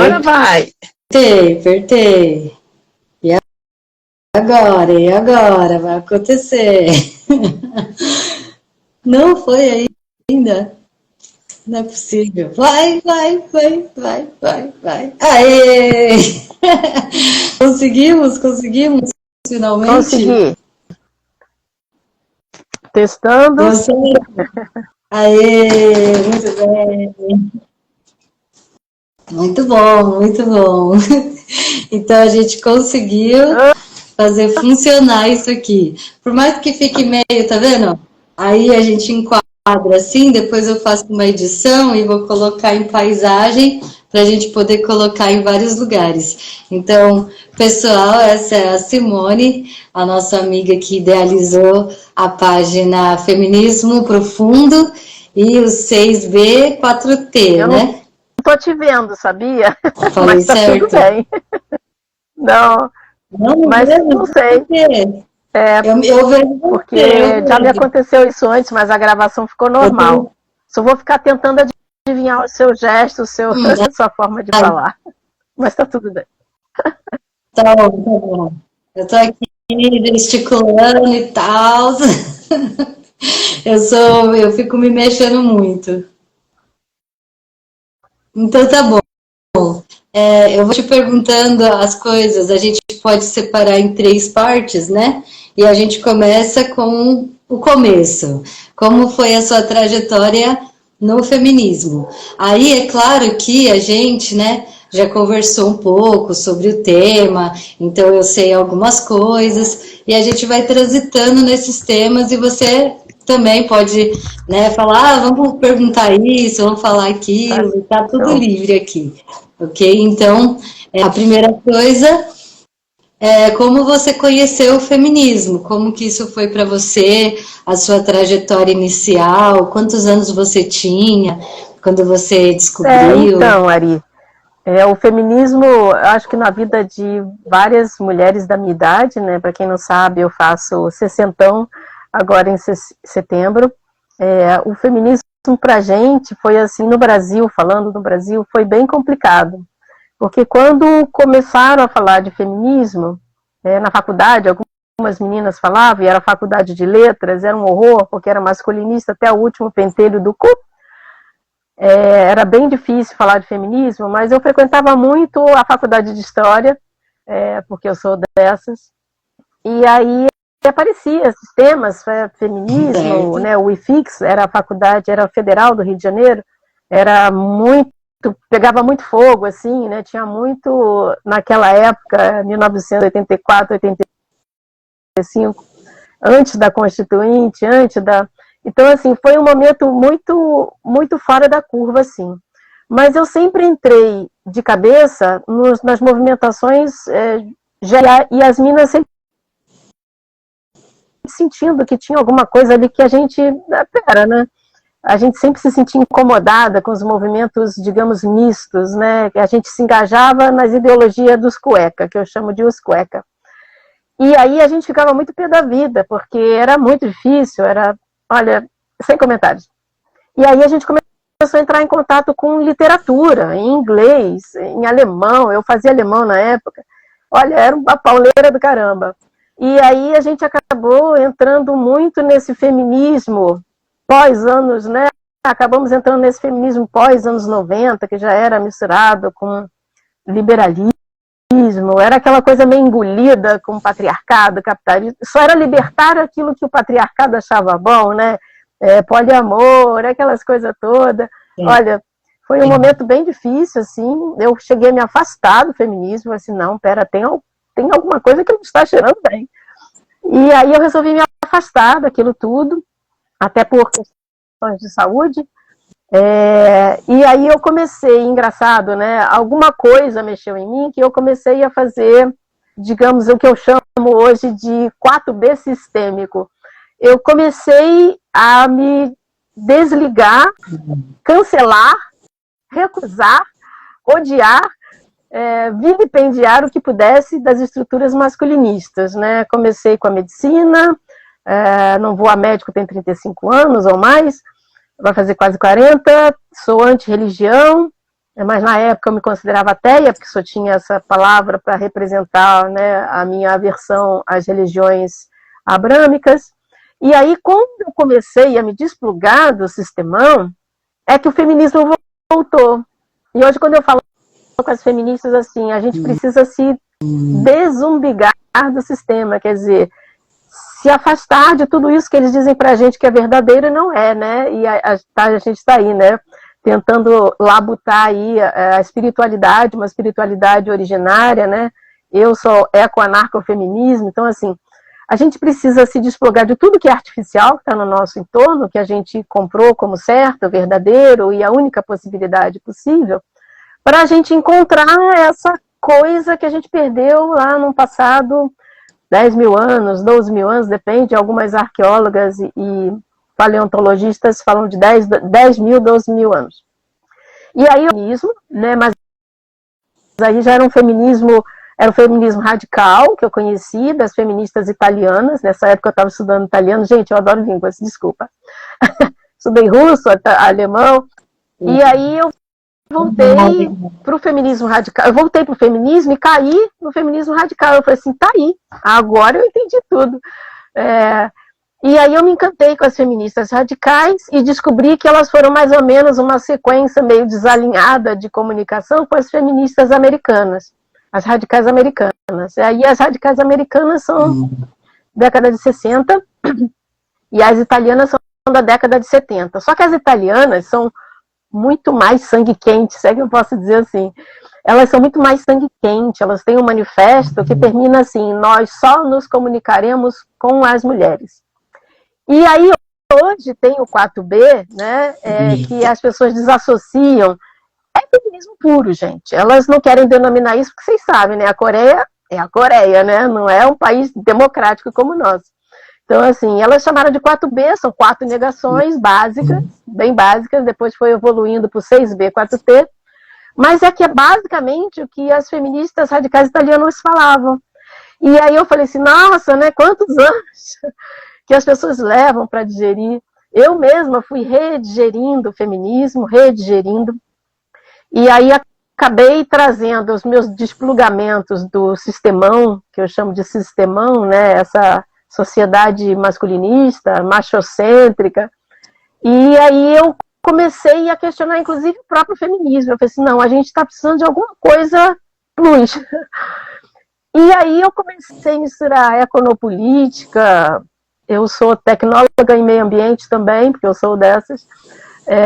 Agora vai. Apertei. E agora? Vai acontecer. Não foi ainda? Não é possível. Vai. Aê! Conseguimos, finalmente. Consegui. Testando. Você. Aê, muito bem. Muito bom. Então a gente conseguiu fazer funcionar isso aqui. Por mais que fique meio, tá vendo? Aí a gente enquadra assim, depois eu faço uma edição e vou colocar em paisagem para a gente poder colocar em vários lugares. Então, pessoal, essa é a Simone, a nossa amiga que idealizou a página Feminismo Profundo e o 6B4T, né? Não tô te vendo, sabia? Falei mas tá certo? Tudo bem. Não, mas não sei. Eu vejo porque já me aconteceu isso antes, mas a gravação ficou normal. Só vou ficar tentando adivinhar o seu gesto, a sua forma de falar. Mas tá tudo bem. Tá bom. Eu tô aqui gesticulando e tal. Eu fico me mexendo muito. Então tá bom. Eu vou te perguntando as coisas, a gente pode separar em 3 partes, né? E a gente começa com o começo. Como foi a sua trajetória no feminismo? Aí é claro que a gente, né, já conversou um pouco sobre o tema, então eu sei algumas coisas, e a gente vai transitando nesses temas e você também pode, né, falar, vamos perguntar isso, vamos falar aquilo, tá tudo livre aqui. Ok? Então, a primeira coisa é como você conheceu o feminismo, como que isso foi para você, a sua trajetória inicial, quantos anos você tinha quando você descobriu? Então, Ari, o feminismo, acho que na vida de várias mulheres da minha idade, né? Para quem não sabe, eu faço 60 agora em setembro. O feminismo pra gente foi assim, no Brasil, falando do Brasil, foi bem complicado. Porque quando começaram a falar de feminismo, na faculdade, algumas meninas falavam, e era faculdade de letras, era um horror, porque era masculinista até o último pentelho do cu. Era bem difícil falar de feminismo, mas eu frequentava muito a faculdade de História, porque eu sou dessas, e aí aparecia esses temas, feminismo, né, o IFIX, era a faculdade, era a Federal do Rio de Janeiro, era muito, pegava muito fogo, assim, né, tinha muito, naquela época, 1984, 85, antes da Constituinte, então, assim, foi um momento muito, muito fora da curva, assim. Mas eu sempre entrei de cabeça nas movimentações e as minas sempre sentindo que tinha alguma coisa ali que a gente, né? A gente sempre se sentia incomodada com os movimentos, digamos, mistos, né? A gente se engajava nas ideologias dos cueca, que eu chamo de os cueca. E aí a gente ficava muito pé da vida, porque era muito difícil, olha, sem comentários. E aí a gente começou a entrar em contato com literatura, em inglês, em alemão, eu fazia alemão na época. Olha, era uma pauleira do caramba. E aí a gente acabou entrando muito nesse feminismo pós-anos, né? Acabamos entrando nesse feminismo pós-anos 90, que já era misturado com liberalismo, era aquela coisa meio engolida com o patriarcado, capitalismo. Só era libertar aquilo que o patriarcado achava bom, né? Poliamor, aquelas coisas todas. Olha, foi um momento bem difícil, assim. Eu cheguei a me afastar do feminismo, assim, não, pera, tem alguma coisa que não está cheirando bem. E aí eu resolvi me afastar daquilo tudo, até por questões de saúde. E aí eu comecei, engraçado, né? Alguma coisa mexeu em mim que eu comecei a fazer, digamos, o que eu chamo hoje de 4B sistêmico. Eu comecei a me desligar, cancelar, recusar, odiar, vilipendiar o que pudesse das estruturas masculinistas, né? Comecei com a medicina, não vou a médico, tenho 35 anos ou mais, vai fazer quase 40, sou anti-religião, mas na época eu me considerava ateia, porque só tinha essa palavra para representar, né, a minha aversão às religiões abrâmicas. E aí, quando eu comecei a me desplugar do sistemão, é que o feminismo voltou. E hoje, quando eu falo com as feministas, assim, a gente precisa se desumbigar do sistema, quer dizer, se afastar de tudo isso que eles dizem pra gente que é verdadeiro e não é, né? E a gente está aí, né? Tentando labutar aí a espiritualidade, uma espiritualidade originária, né? Eu sou eco-anarcofeminismo, então, assim, a gente precisa se desplugar de tudo que é artificial, que está no nosso entorno, que a gente comprou como certo, verdadeiro e a única possibilidade possível, para a gente encontrar essa coisa que a gente perdeu lá no passado, 10 mil anos, 12 mil anos, depende, algumas arqueólogas e paleontologistas falam de 10 mil, 12 mil anos. E aí o feminismo, né, mas aí já era um feminismo radical, que eu conheci, das feministas italianas. Nessa época eu estava estudando italiano. Gente, eu adoro línguas, desculpa. Estudei russo, alemão. E aí eu voltei para o feminismo radical. Eu voltei para o feminismo e caí no feminismo radical. Eu falei assim, tá aí, agora eu entendi tudo. E aí eu me encantei com as feministas radicais e descobri que elas foram mais ou menos uma sequência meio desalinhada de comunicação com as feministas americanas, as radicais americanas. E aí as radicais americanas são década de 60 e as italianas são da década de 70. Só que as italianas são muito mais sangue quente, se é que eu posso dizer assim. Elas são muito mais sangue quente, elas têm um manifesto que termina assim, nós só nos comunicaremos com as mulheres. E aí hoje tem o 4B, né, que as pessoas desassociam. É feminismo puro, gente. Elas não querem denominar isso porque vocês sabem, né, a Coreia é a Coreia, né, não é um país democrático como o nosso. Então, assim, elas chamaram de 4B, são 4 negações básicas, bem básicas, depois foi evoluindo para o 6B, 4T, mas é que é basicamente o que as feministas radicais italianas falavam. E aí eu falei assim, nossa, né, quantos anos que as pessoas levam para digerir. Eu mesma fui redigerindo o feminismo, e aí acabei trazendo os meus desplugamentos do sistemão, que eu chamo de sistemão, né, essa sociedade masculinista, machocêntrica, e aí eu comecei a questionar, inclusive, o próprio feminismo. Eu falei assim, não, a gente está precisando de alguma coisa plus. E aí eu comecei a misturar econopolítica. Eu sou tecnóloga em meio ambiente também, porque eu sou dessas.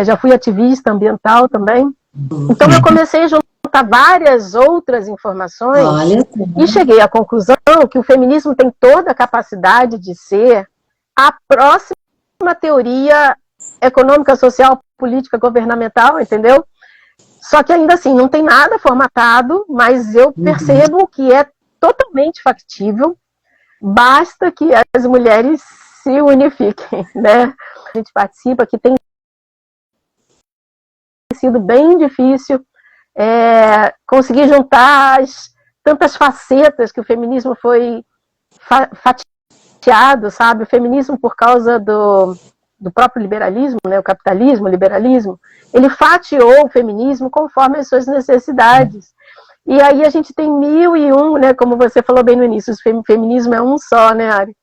Já fui ativista ambiental também. Então eu comecei a juntar várias outras informações e cheguei à conclusão que o feminismo tem toda a capacidade de ser a próxima teoria econômica, social, política, governamental, entendeu? Só que ainda assim não tem nada formatado, mas eu percebo que é totalmente factível. Basta que as mulheres se unifiquem, né? A gente participa, que tem sido bem difícil conseguir juntar tantas facetas que o feminismo foi fatiado, sabe? O feminismo, por causa do próprio liberalismo, né? O capitalismo, o liberalismo, ele fatiou o feminismo conforme as suas necessidades. E aí a gente tem 1001, né, como você falou bem no início, o feminismo é um só, né, Ari?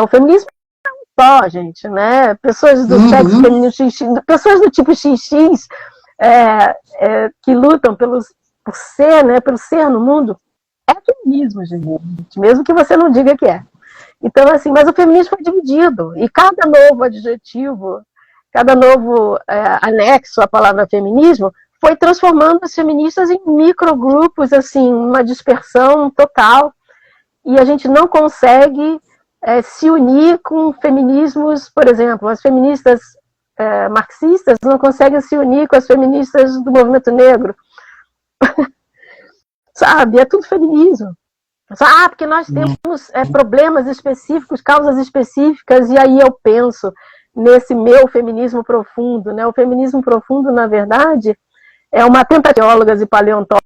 O feminismo é um só, gente, né? Pessoas do sexo feminino XX, pessoas do tipo XX, que lutam por ser, né, pelo ser no mundo, é feminismo, gente, mesmo que você não diga que é. Então, assim, mas o feminismo foi dividido, e cada novo adjetivo, cada novo anexo à palavra feminismo, foi transformando as feministas em microgrupos, assim, uma dispersão total, e a gente não consegue se unir com feminismos, por exemplo, as feministas marxistas não conseguem se unir com as feministas do movimento negro. Sabe, é tudo feminismo. Porque nós temos problemas específicos, causas específicas, e aí eu penso nesse meu feminismo profundo, né? O feminismo profundo, na verdade, é uma tentativa de teólogas e paleontólogas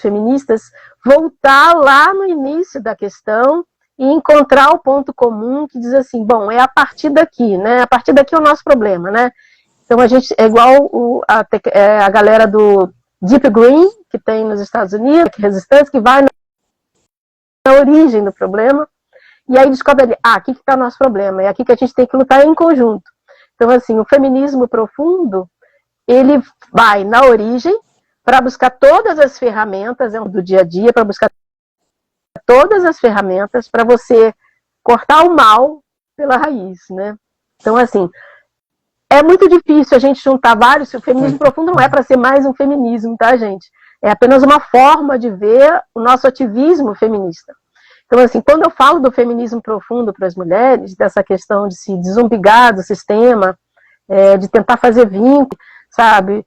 feministas voltar lá no início da questão e encontrar o ponto comum que diz assim, bom, é a partir daqui, né? A partir daqui é o nosso problema, né? Então a gente é igual a galera do Deep Green, que tem nos Estados Unidos, que resistência, que vai na origem do problema, e aí descobre ali, aqui que está o nosso problema, é aqui que a gente tem que lutar em conjunto. Então, assim, o feminismo profundo, ele vai na origem para buscar todas as ferramentas do dia a dia, para buscar todas as ferramentas para você cortar o mal pela raiz, né? Então, assim, é muito difícil a gente juntar vários. O feminismo profundo não é para ser mais um feminismo, tá, gente? É apenas uma forma de ver o nosso ativismo feminista. Então, assim, quando eu falo do feminismo profundo para as mulheres, dessa questão de se desumbigar do sistema, de tentar fazer vínculo, sabe?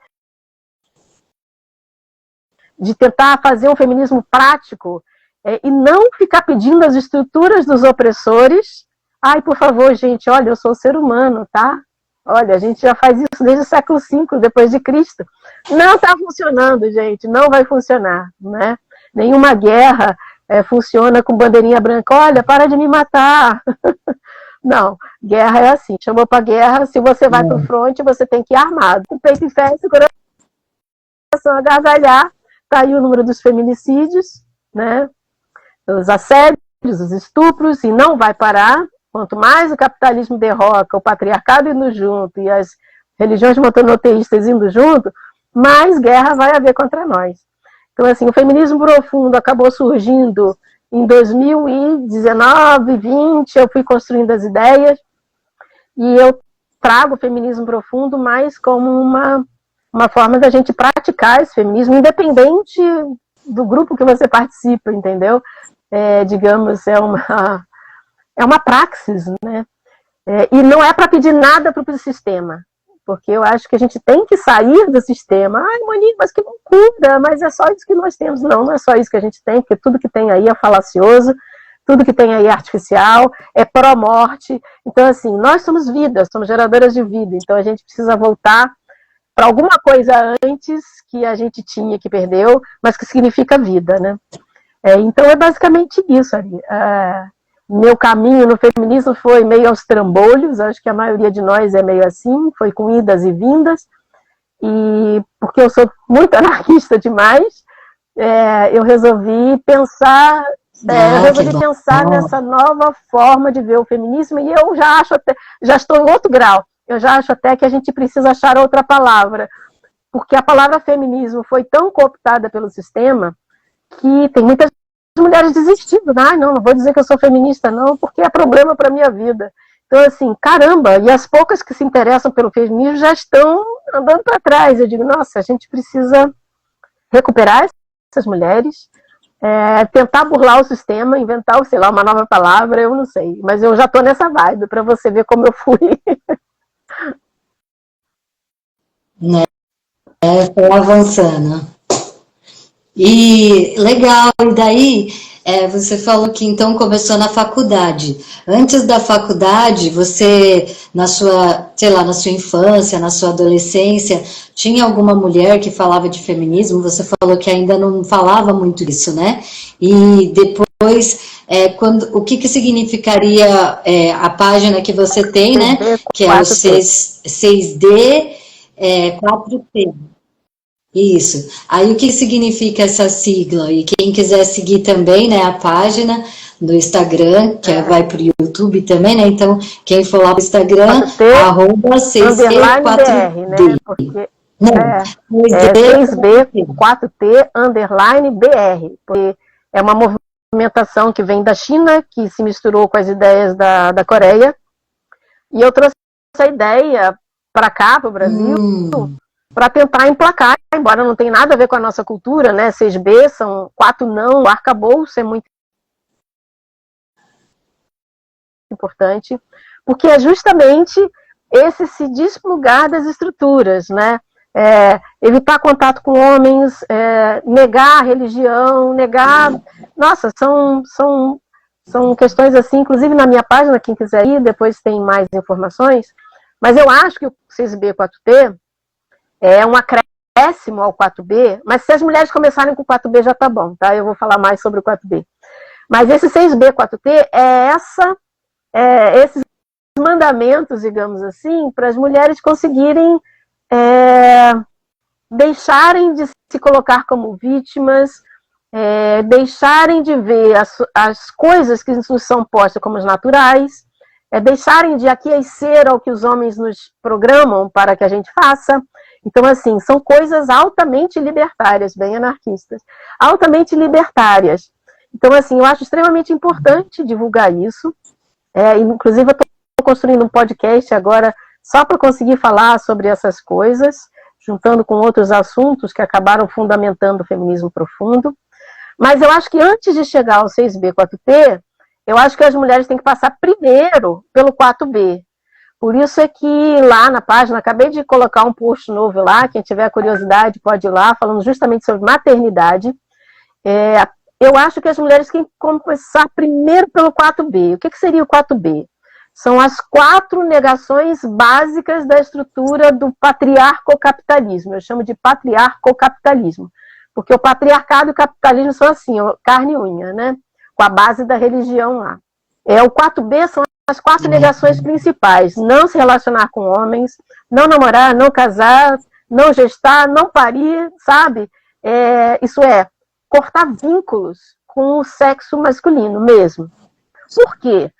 De tentar fazer um feminismo prático, e não ficar pedindo as estruturas dos opressores. Ai, por favor, gente, olha, eu sou ser humano, tá? Olha, a gente já faz isso desde o século V depois de Cristo. Não está funcionando, gente, não vai funcionar, né? Nenhuma guerra funciona com bandeirinha branca. Olha, para de me matar. Não, guerra é assim. Chamou para guerra, se você vai para o fronte, você tem que ir armado. Com peito em fé, coração agasalhar. Está aí o número dos feminicídios, né? Os assédios, os estupros, e não vai parar. Quanto mais o capitalismo derroca, o patriarcado indo junto e as religiões monoteístas indo junto, mais guerra vai haver contra nós. Então, assim, o feminismo profundo acabou surgindo em 2019, 2020, eu fui construindo as ideias, e eu trago o feminismo profundo mais como uma forma da gente praticar esse feminismo, independente do grupo que você participa, entendeu? Digamos, é uma praxis, né? E não é para pedir nada para o sistema, porque eu acho que a gente tem que sair do sistema. Ai, Monique, mas que loucura, mas é só isso que nós temos. Não, não é só isso que a gente tem, porque tudo que tem aí é falacioso, tudo que tem aí é artificial, é pró-morte. Então, assim, nós somos vidas, somos geradoras de vida, então a gente precisa voltar para alguma coisa antes que a gente tinha, que perdeu, mas que significa vida, né? Então é basicamente isso ali. Meu caminho no feminismo foi meio aos trambolhos, acho que a maioria de nós é meio assim, foi com idas e vindas, e porque eu sou muito anarquista demais, eu resolvi pensar, nessa nova forma de ver o feminismo, e eu já estou em outro grau, eu já acho até que a gente precisa achar outra palavra, porque a palavra feminismo foi tão cooptada pelo sistema, que tem muitas mulheres desistindo, não vou dizer que eu sou feminista não, porque é problema para a minha vida. Então, assim, caramba, e as poucas que se interessam pelo feminismo já estão andando para trás. Eu digo, nossa, a gente precisa recuperar essas mulheres, tentar burlar o sistema, inventar, sei lá, uma nova palavra, eu não sei, mas eu já estou nessa vibe, para você ver como eu fui. Foi avançando. E legal, e daí você falou que então começou na faculdade. Antes da faculdade, você, na sua infância, na sua adolescência, tinha alguma mulher que falava de feminismo? Você falou que ainda não falava muito disso, né? E depois, o que significaria a página que você tem, né? Que é o 6D, 4T. Isso. Aí o que significa essa sigla? E quem quiser seguir também, né, a página no Instagram, que vai para o YouTube também, né? Então, quem for lá para o Instagram, @6D4D. Né? Porque não, 6B4T_BR. Porque é uma movimentação que vem da China, que se misturou com as ideias da Coreia. E eu trouxe essa ideia para cá, para o Brasil, para tentar emplacar, embora não tenha nada a ver com a nossa cultura, né? 6B são 4 não, o arcabouço é muito importante, porque é justamente esse se desplugar das estruturas, né? Evitar contato com homens, negar a religião, Nossa, são questões assim, inclusive na minha página, quem quiser ir, depois tem mais informações, mas eu acho que o 6B4T é um acréscimo ao 4B, mas se as mulheres começarem com o 4B já tá bom, tá? Eu vou falar mais sobre o 4B. Mas esse 6B, 4T esses mandamentos, digamos assim, para as mulheres conseguirem deixarem de se colocar como vítimas, deixarem de ver as coisas que nos são postas como as naturais, deixarem de aquecer ao que os homens nos programam para que a gente faça. Então, assim, são coisas altamente libertárias, bem anarquistas, altamente libertárias. Então, assim, eu acho extremamente importante divulgar isso. Inclusive, eu estou construindo um podcast agora só para conseguir falar sobre essas coisas, juntando com outros assuntos que acabaram fundamentando o feminismo profundo. Mas eu acho que antes de chegar ao 6B, 4P, eu acho que as mulheres têm que passar primeiro pelo 4B. Por isso é que lá na página, acabei de colocar um post novo lá, quem tiver curiosidade pode ir lá, falando justamente sobre maternidade. Eu acho que as mulheres têm que começar primeiro pelo 4B. O que seria o 4B? São as 4 negações básicas da estrutura do patriarcocapitalismo. Eu chamo de patriarcocapitalismo. Porque o patriarcado e o capitalismo são assim, carne e unha, né? Com a base da religião lá. O 4B são as 4 negações principais. Não se relacionar com homens, não namorar, não casar, não gestar, não parir, sabe? Isso é, cortar vínculos com o sexo masculino mesmo. Por quê?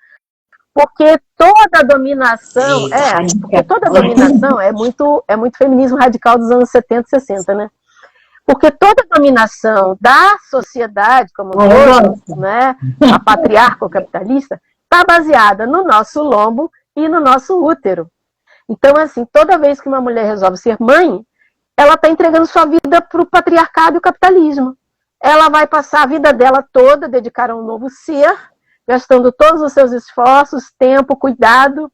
Porque toda dominação, é muito feminismo radical dos anos 70 e 60, né? Porque toda dominação da sociedade, como né, a patriarco-capitalista, está baseada no nosso lombo e no nosso útero. Então, assim, toda vez que uma mulher resolve ser mãe, ela está entregando sua vida para o patriarcado e o capitalismo. Ela vai passar a vida dela toda dedicada a um novo ser, gastando todos os seus esforços, tempo, cuidado,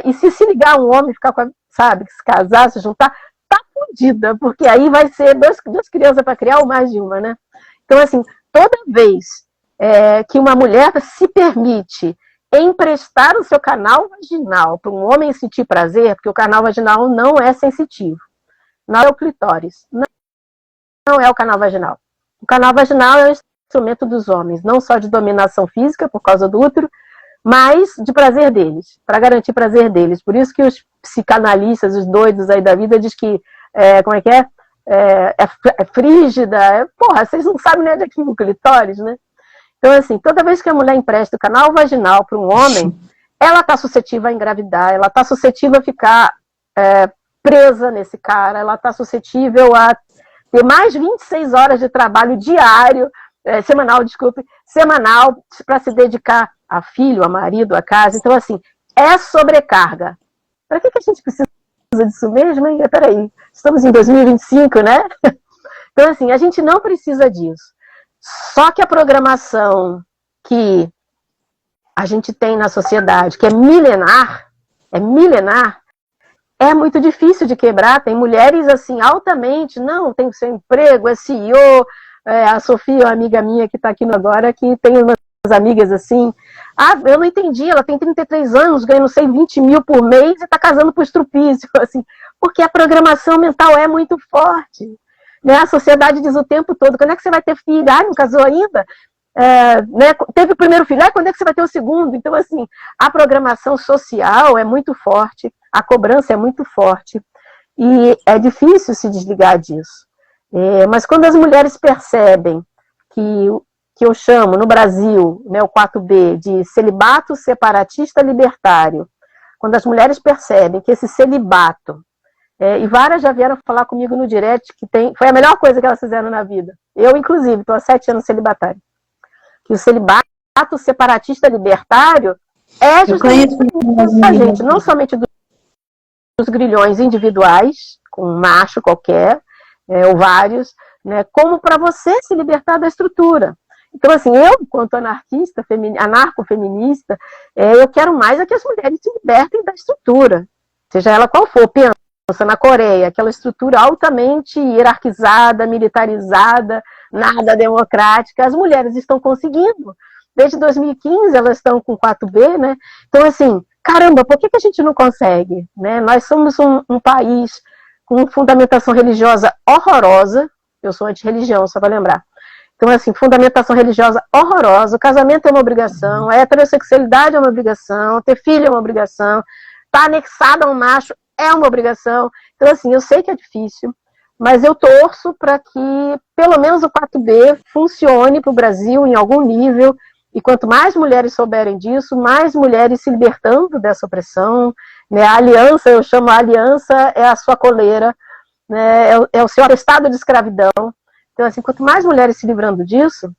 e se ligar a um homem, ficar com sabe, se casar, se juntar, tá fodida, porque aí vai ser duas crianças para criar ou mais de uma, né? Então, assim, toda vez que uma mulher se permite emprestar o seu canal vaginal para um homem sentir prazer, porque o canal vaginal não é sensitivo, não é o clitóris, não é o canal vaginal. O canal vaginal é o instrumento dos homens, não só de dominação física, por causa do útero, mas de prazer deles, para garantir prazer deles. Por isso que os psicanalistas, os doidos aí da vida, diz que, é frígida, porra, vocês não sabem nem onde é que fica o clitóris, né? Então, assim, toda vez que a mulher empresta o canal vaginal para um homem, ela está suscetível a engravidar, ela está suscetível a ficar presa nesse cara, ela está suscetível a ter mais 26 horas de trabalho diário, semanal, para se dedicar a filho, a marido, a casa. Então, assim, é sobrecarga. Para que a gente precisa disso mesmo, hein? Peraí, estamos em 2025, né? Então, assim, a gente não precisa disso. Só que a programação que a gente tem na sociedade, que é milenar, é muito difícil de quebrar. Tem mulheres, assim, altamente, não, tem o seu emprego, é CEO, a Sofia, uma amiga minha que está aqui agora, que tem umas amigas assim, eu não entendi, ela tem 33 anos, ganha, não sei, 20 mil por mês e está casando por estrupício, assim, porque a programação mental é muito forte, né? A sociedade diz o tempo todo, quando é que você vai ter filho? Não casou ainda? Né? Teve o primeiro filho, quando é que você vai ter o segundo? Então, assim, a programação social é muito forte, a cobrança é muito forte, e é difícil se desligar disso. Mas quando as mulheres percebem que eu chamo no Brasil, né, o 4B, de celibato separatista libertário, quando as mulheres percebem que esse celibato, e várias já vieram falar comigo no direct, que foi a melhor coisa que elas fizeram na vida. Eu, inclusive, estou há 7 anos celibatária. Que o celibato separatista libertário é justamente a gente, não somente dos grilhões individuais, com um macho qualquer, ou vários, né, como para você se libertar da estrutura. Então, assim, eu, enquanto anarquista, anarcofeminista, eu quero mais que as mulheres se libertem da estrutura, seja ela qual for. Pensa na Coreia, aquela estrutura altamente hierarquizada, militarizada, nada democrática, as mulheres estão conseguindo. Desde 2015 elas estão com 4B, né? Então, assim, caramba, por que a gente não consegue? Né? Nós somos um país com fundamentação religiosa horrorosa, eu sou anti-religião, só para lembrar. Então, assim, fundamentação religiosa horrorosa, o casamento é uma obrigação, a heterossexualidade é uma obrigação, ter filho é uma obrigação, estar anexado a um macho é uma obrigação. Então, assim, eu sei que é difícil, mas eu torço para que, pelo menos, o 4B funcione para o Brasil em algum nível, e quanto mais mulheres souberem disso, mais mulheres se libertando dessa opressão, né? A aliança, eu chamo a aliança, é a sua coleira, né? É o seu atestado de escravidão. Então, assim, quanto mais mulheres se livrando disso,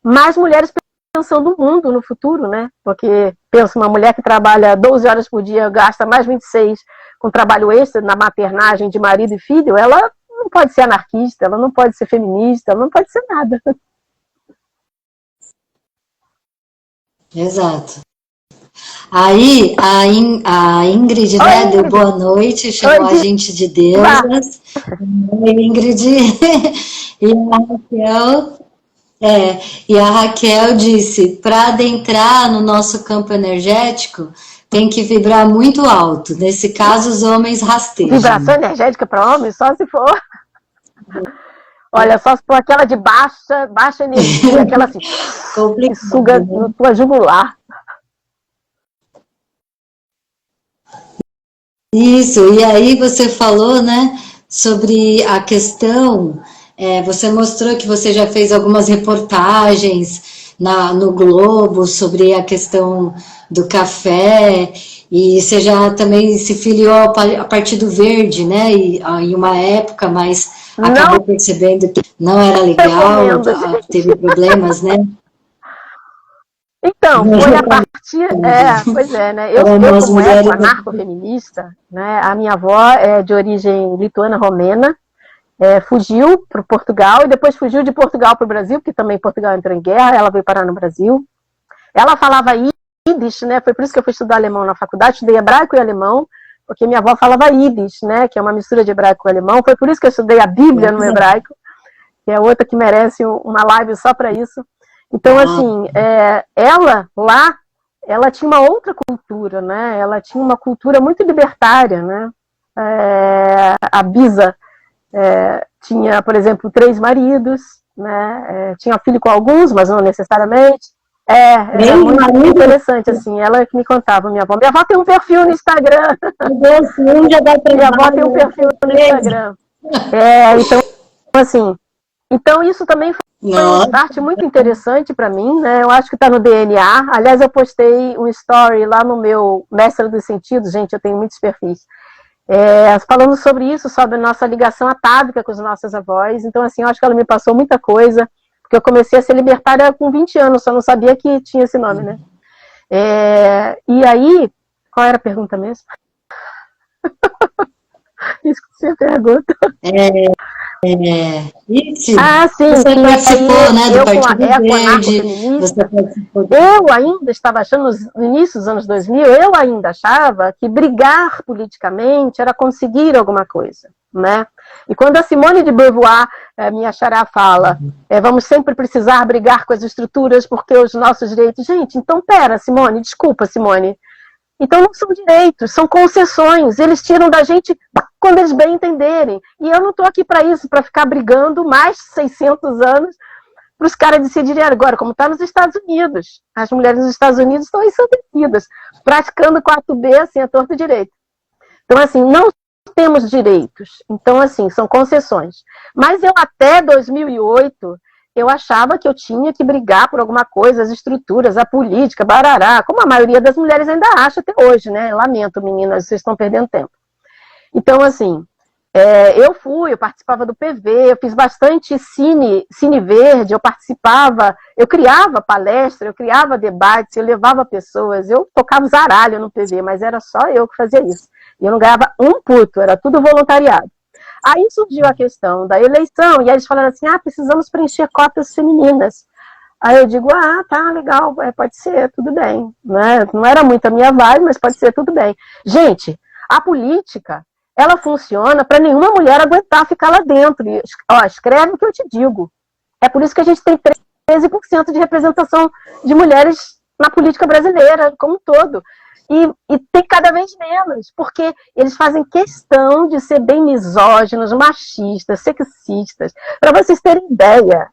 mais mulheres pensando no mundo, no futuro, né? Porque, pensa, uma mulher que trabalha 12 horas por dia, gasta mais 26 com trabalho extra na maternagem de marido e filho, ela não pode ser anarquista, ela não pode ser feminista, ela não pode ser nada. Exato. Aí a Ingrid, né, Oi, deu Ingrid. boa noite, chamou Oi, a gente de deusas. Oi, Ingrid. E a Raquel disse, para adentrar no nosso campo energético, tem que vibrar muito alto. Nesse caso, os homens rastejam. Vibração energética para homem, só se for. Olha, só se for aquela de baixa energia, aquela assim, que suga no tua jugular. Isso, e aí você falou, né, sobre a questão, você mostrou que você já fez algumas reportagens no Globo sobre a questão do café, e você já também se filiou a Partido Verde, né, em uma época, mas acabou percebendo que não era legal, teve problemas, né? Então, foi a partir. Pois é, né? Eu como anarcofeminista, né? A minha avó é de origem lituana-romena, fugiu para Portugal e depois fugiu de Portugal para o Brasil, porque também Portugal entrou em guerra, ela veio parar no Brasil. Ela falava Yiddish, né? Foi por isso que eu fui estudar alemão na faculdade, estudei hebraico e alemão, porque minha avó falava Yiddish, né? Que é uma mistura de hebraico e alemão. Foi por isso que eu estudei a Bíblia no hebraico, que é outra que merece uma live só para isso. Então, assim, ela tinha uma outra cultura, né? Ela tinha uma cultura muito libertária, né? A Bisa tinha, por exemplo, 3 maridos, né? Tinha filho com alguns, mas não necessariamente. Era muito interessante, assim, ela que me contava, minha avó. Minha avó tem um perfil no Instagram. Minha avó tem um perfil no Instagram. Então, assim, então isso também foi um start muito interessante para mim, né? Eu acho que está no DNA. Aliás, eu postei um story lá no meu Mestre dos Sentidos, gente, eu tenho muitos perfis, falando sobre isso, sobre a nossa ligação atávica com os nossos avós. Então, assim, eu acho que ela me passou muita coisa, porque eu comecei a ser libertária com 20 anos, só não sabia que tinha esse nome, né? E aí, qual era a pergunta mesmo? Esqueci a pergunta. Isso. Sim, você participou, né, do Partido Verde. Eu ainda estava achando, no início dos anos 2000, eu ainda achava que brigar politicamente era conseguir alguma coisa, né? E quando a Simone de Beauvoir, minha xará, fala, vamos sempre precisar brigar com as estruturas porque os nossos direitos... Gente, então pera, Simone, desculpa, Simone. Então não são direitos, são concessões. Eles tiram da gente quando eles bem entenderem. E eu não estou aqui para isso, para ficar brigando mais de 600 anos para os caras decidirem agora, como está nos Estados Unidos. As mulheres nos Estados Unidos estão ensandecidas, praticando 4B assim, a torto direito. Então, assim, não temos direitos. Então, assim, são concessões. Mas eu até 2008... eu achava que eu tinha que brigar por alguma coisa, as estruturas, a política, barará, como a maioria das mulheres ainda acha até hoje, né? Lamento, meninas, vocês estão perdendo tempo. Então, assim, eu participava do PV, eu fiz bastante cine verde, eu criava palestra, eu criava debates, eu levava pessoas, eu tocava zaralho no PV, mas era só eu que fazia isso. E eu não ganhava um puto, era tudo voluntariado. Aí surgiu a questão da eleição, e aí eles falaram assim, precisamos preencher cotas femininas. Aí eu digo, tá, legal, pode ser, tudo bem. Né? Não era muito a minha vibe, mas pode ser, tudo bem. Gente, a política, ela funciona para nenhuma mulher aguentar ficar lá dentro. E, escreve o que eu te digo. É por isso que a gente tem 13% de representação de mulheres na política brasileira, como um todo. E tem cada vez menos, porque eles fazem questão de ser bem misóginos, machistas, sexistas. Para vocês terem ideia,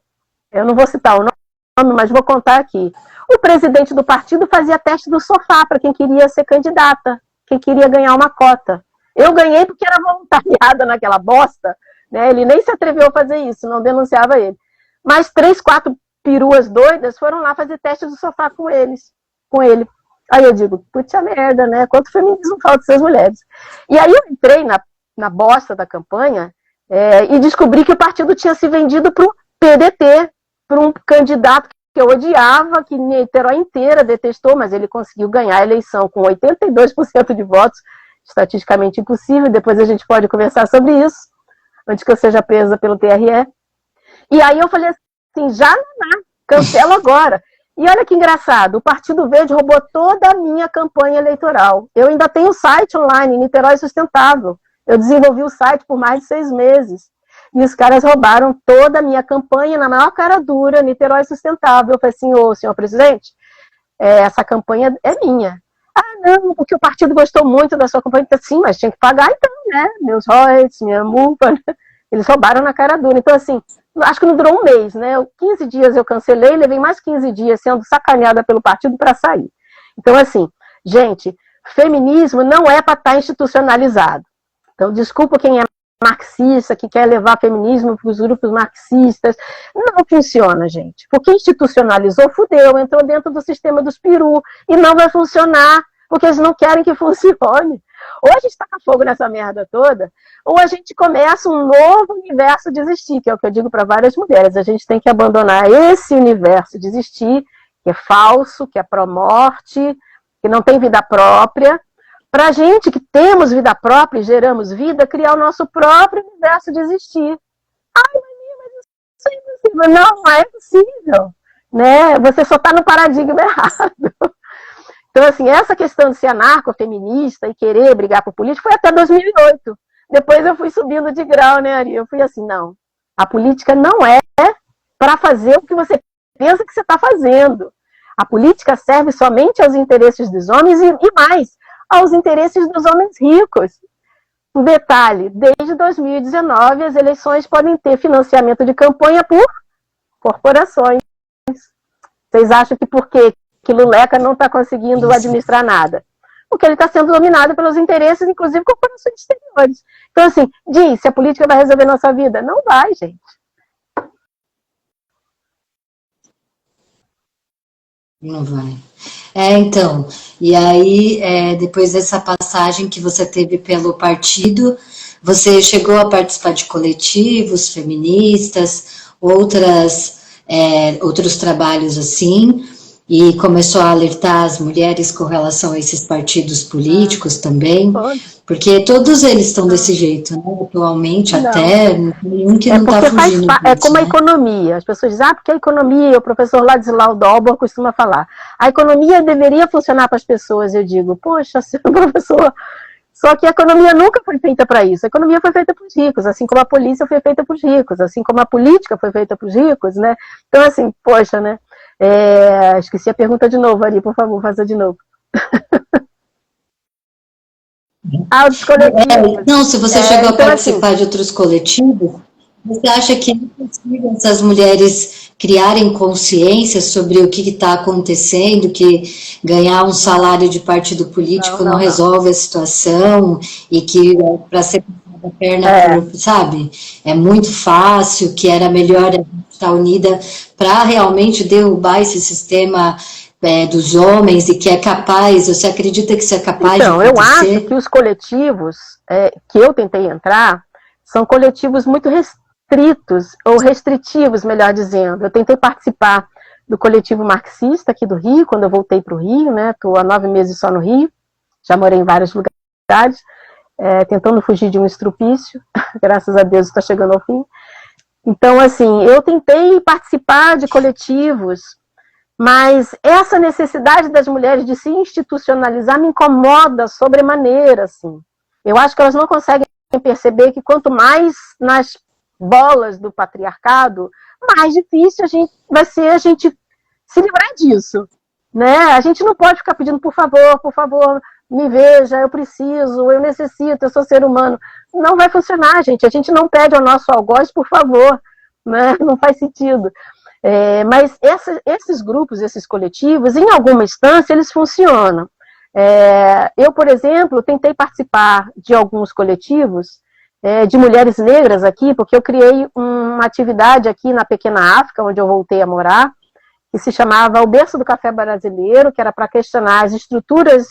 eu não vou citar o nome, mas vou contar aqui. O presidente do partido fazia teste do sofá para quem queria ser candidata, quem queria ganhar uma cota. Eu ganhei porque era voluntariada naquela bosta, né? Ele nem se atreveu a fazer isso, não denunciava ele. Mas 3, 4 peruas doidas foram lá fazer teste do sofá com ele. Aí eu digo, puta merda, né? Quanto feminismo falta dessas mulheres? E aí eu entrei na bosta da campanha e descobri que o partido tinha se vendido para o PDT, para um candidato que eu odiava, que Niterói inteira detestou, mas ele conseguiu ganhar a eleição com 82% de votos, estatisticamente impossível, depois a gente pode conversar sobre isso, antes que eu seja presa pelo TRE. E aí eu falei assim, já não, cancela agora. E olha que engraçado, o Partido Verde roubou toda a minha campanha eleitoral. Eu ainda tenho site online, Niterói Sustentável. Eu desenvolvi o site por mais de 6 meses. E os caras roubaram toda a minha campanha na maior cara dura, Niterói Sustentável. Eu falei assim, ô, senhor presidente, essa campanha é minha. Ah, não, porque o partido gostou muito da sua campanha. Sim, mas tinha que pagar então, né? Meus royalties, minha multa. Né? Eles roubaram na cara dura. Então, assim, acho que não durou um mês, né? 15 dias eu cancelei, levei mais 15 dias sendo sacaneada pelo partido para sair. Então, assim, gente, feminismo não é para estar institucionalizado. Então, desculpa quem é marxista, que quer levar feminismo para os grupos marxistas. Não funciona, gente. Porque institucionalizou, fudeu, entrou dentro do sistema dos peru e não vai funcionar, porque eles não querem que funcione. Ou a gente taca fogo nessa merda toda, ou a gente começa um novo universo de existir, que é o que eu digo para várias mulheres. A gente tem que abandonar esse universo de existir, que é falso, que é pró-morte, que não tem vida própria, para a gente que temos vida própria e geramos vida, criar o nosso próprio universo de existir. Ai, mas isso é impossível. Não é possível. Né? Você só está no paradigma errado. Então, assim, essa questão de ser anarcofeminista e querer brigar por política foi até 2008. Depois eu fui subindo de grau, né, Ari? Eu fui assim, não. A política não é para fazer o que você pensa que você está fazendo. A política serve somente aos interesses dos homens e mais, aos interesses dos homens ricos. Um detalhe, desde 2019 as eleições podem ter financiamento de campanha por corporações. Vocês acham que por quê que Luleca não está conseguindo administrar nada? Porque ele está sendo dominado pelos interesses, inclusive corporações exteriores. Então, assim, diz, se a política vai resolver nossa vida? Não vai, gente. Não vai. Então, e aí, depois dessa passagem que você teve pelo partido, você chegou a participar de coletivos feministas, outros trabalhos assim, e começou a alertar as mulheres com relação a esses partidos políticos também, porque todos eles estão desse jeito, né? Atualmente, não. Até nenhum que não está fugindo. É como a economia. As pessoas dizem, porque a economia, o professor Ladislau Dolbor costuma falar, a economia deveria funcionar para as pessoas. Eu digo, poxa, seu professor, só que a economia nunca foi feita para isso. A economia foi feita para os ricos, assim como a polícia foi feita para os ricos, assim como a política foi feita para os ricos, né? Então, assim, poxa, né? Esqueci a pergunta de novo, Ari, por favor, faça de novo. Os coletivos. Não, se você chegou a participar de outros coletivos, você acha que é possível essas mulheres criarem consciência sobre o que está acontecendo, que ganhar um salário de partido político não resolve a situação, e que para ser a perna, sabe, é muito fácil, que era melhor a gente estar unida para realmente derrubar esse sistema dos homens, e que é capaz, você acredita que isso é capaz de acontecer? Eu acho que os coletivos que eu tentei entrar são coletivos muito restritos, ou restritivos, melhor dizendo. Eu tentei participar do coletivo marxista aqui do Rio, quando eu voltei para o Rio, né? Estou há 9 meses só no Rio, já morei em vários lugares, tentando fugir de um estrupício, graças a Deus está chegando ao fim. Então, assim, eu tentei participar de coletivos, mas essa necessidade das mulheres de se institucionalizar me incomoda sobremaneira, assim. Eu acho que elas não conseguem perceber que quanto mais nas bolas do patriarcado, mais difícil vai ser a gente se livrar disso, né? A gente não pode ficar pedindo, por favor, me veja, eu preciso, eu necessito, eu sou ser humano. Não vai funcionar, gente. A gente não pede ao nosso algoz, por favor, né? Não faz sentido. Mas esses grupos, esses coletivos, em alguma instância, eles funcionam. Eu, por exemplo, tentei participar de alguns coletivos de mulheres negras aqui, porque eu criei uma atividade aqui na pequena África, onde eu voltei a morar, que se chamava O Berço do Café Brasileiro, que era para questionar as estruturas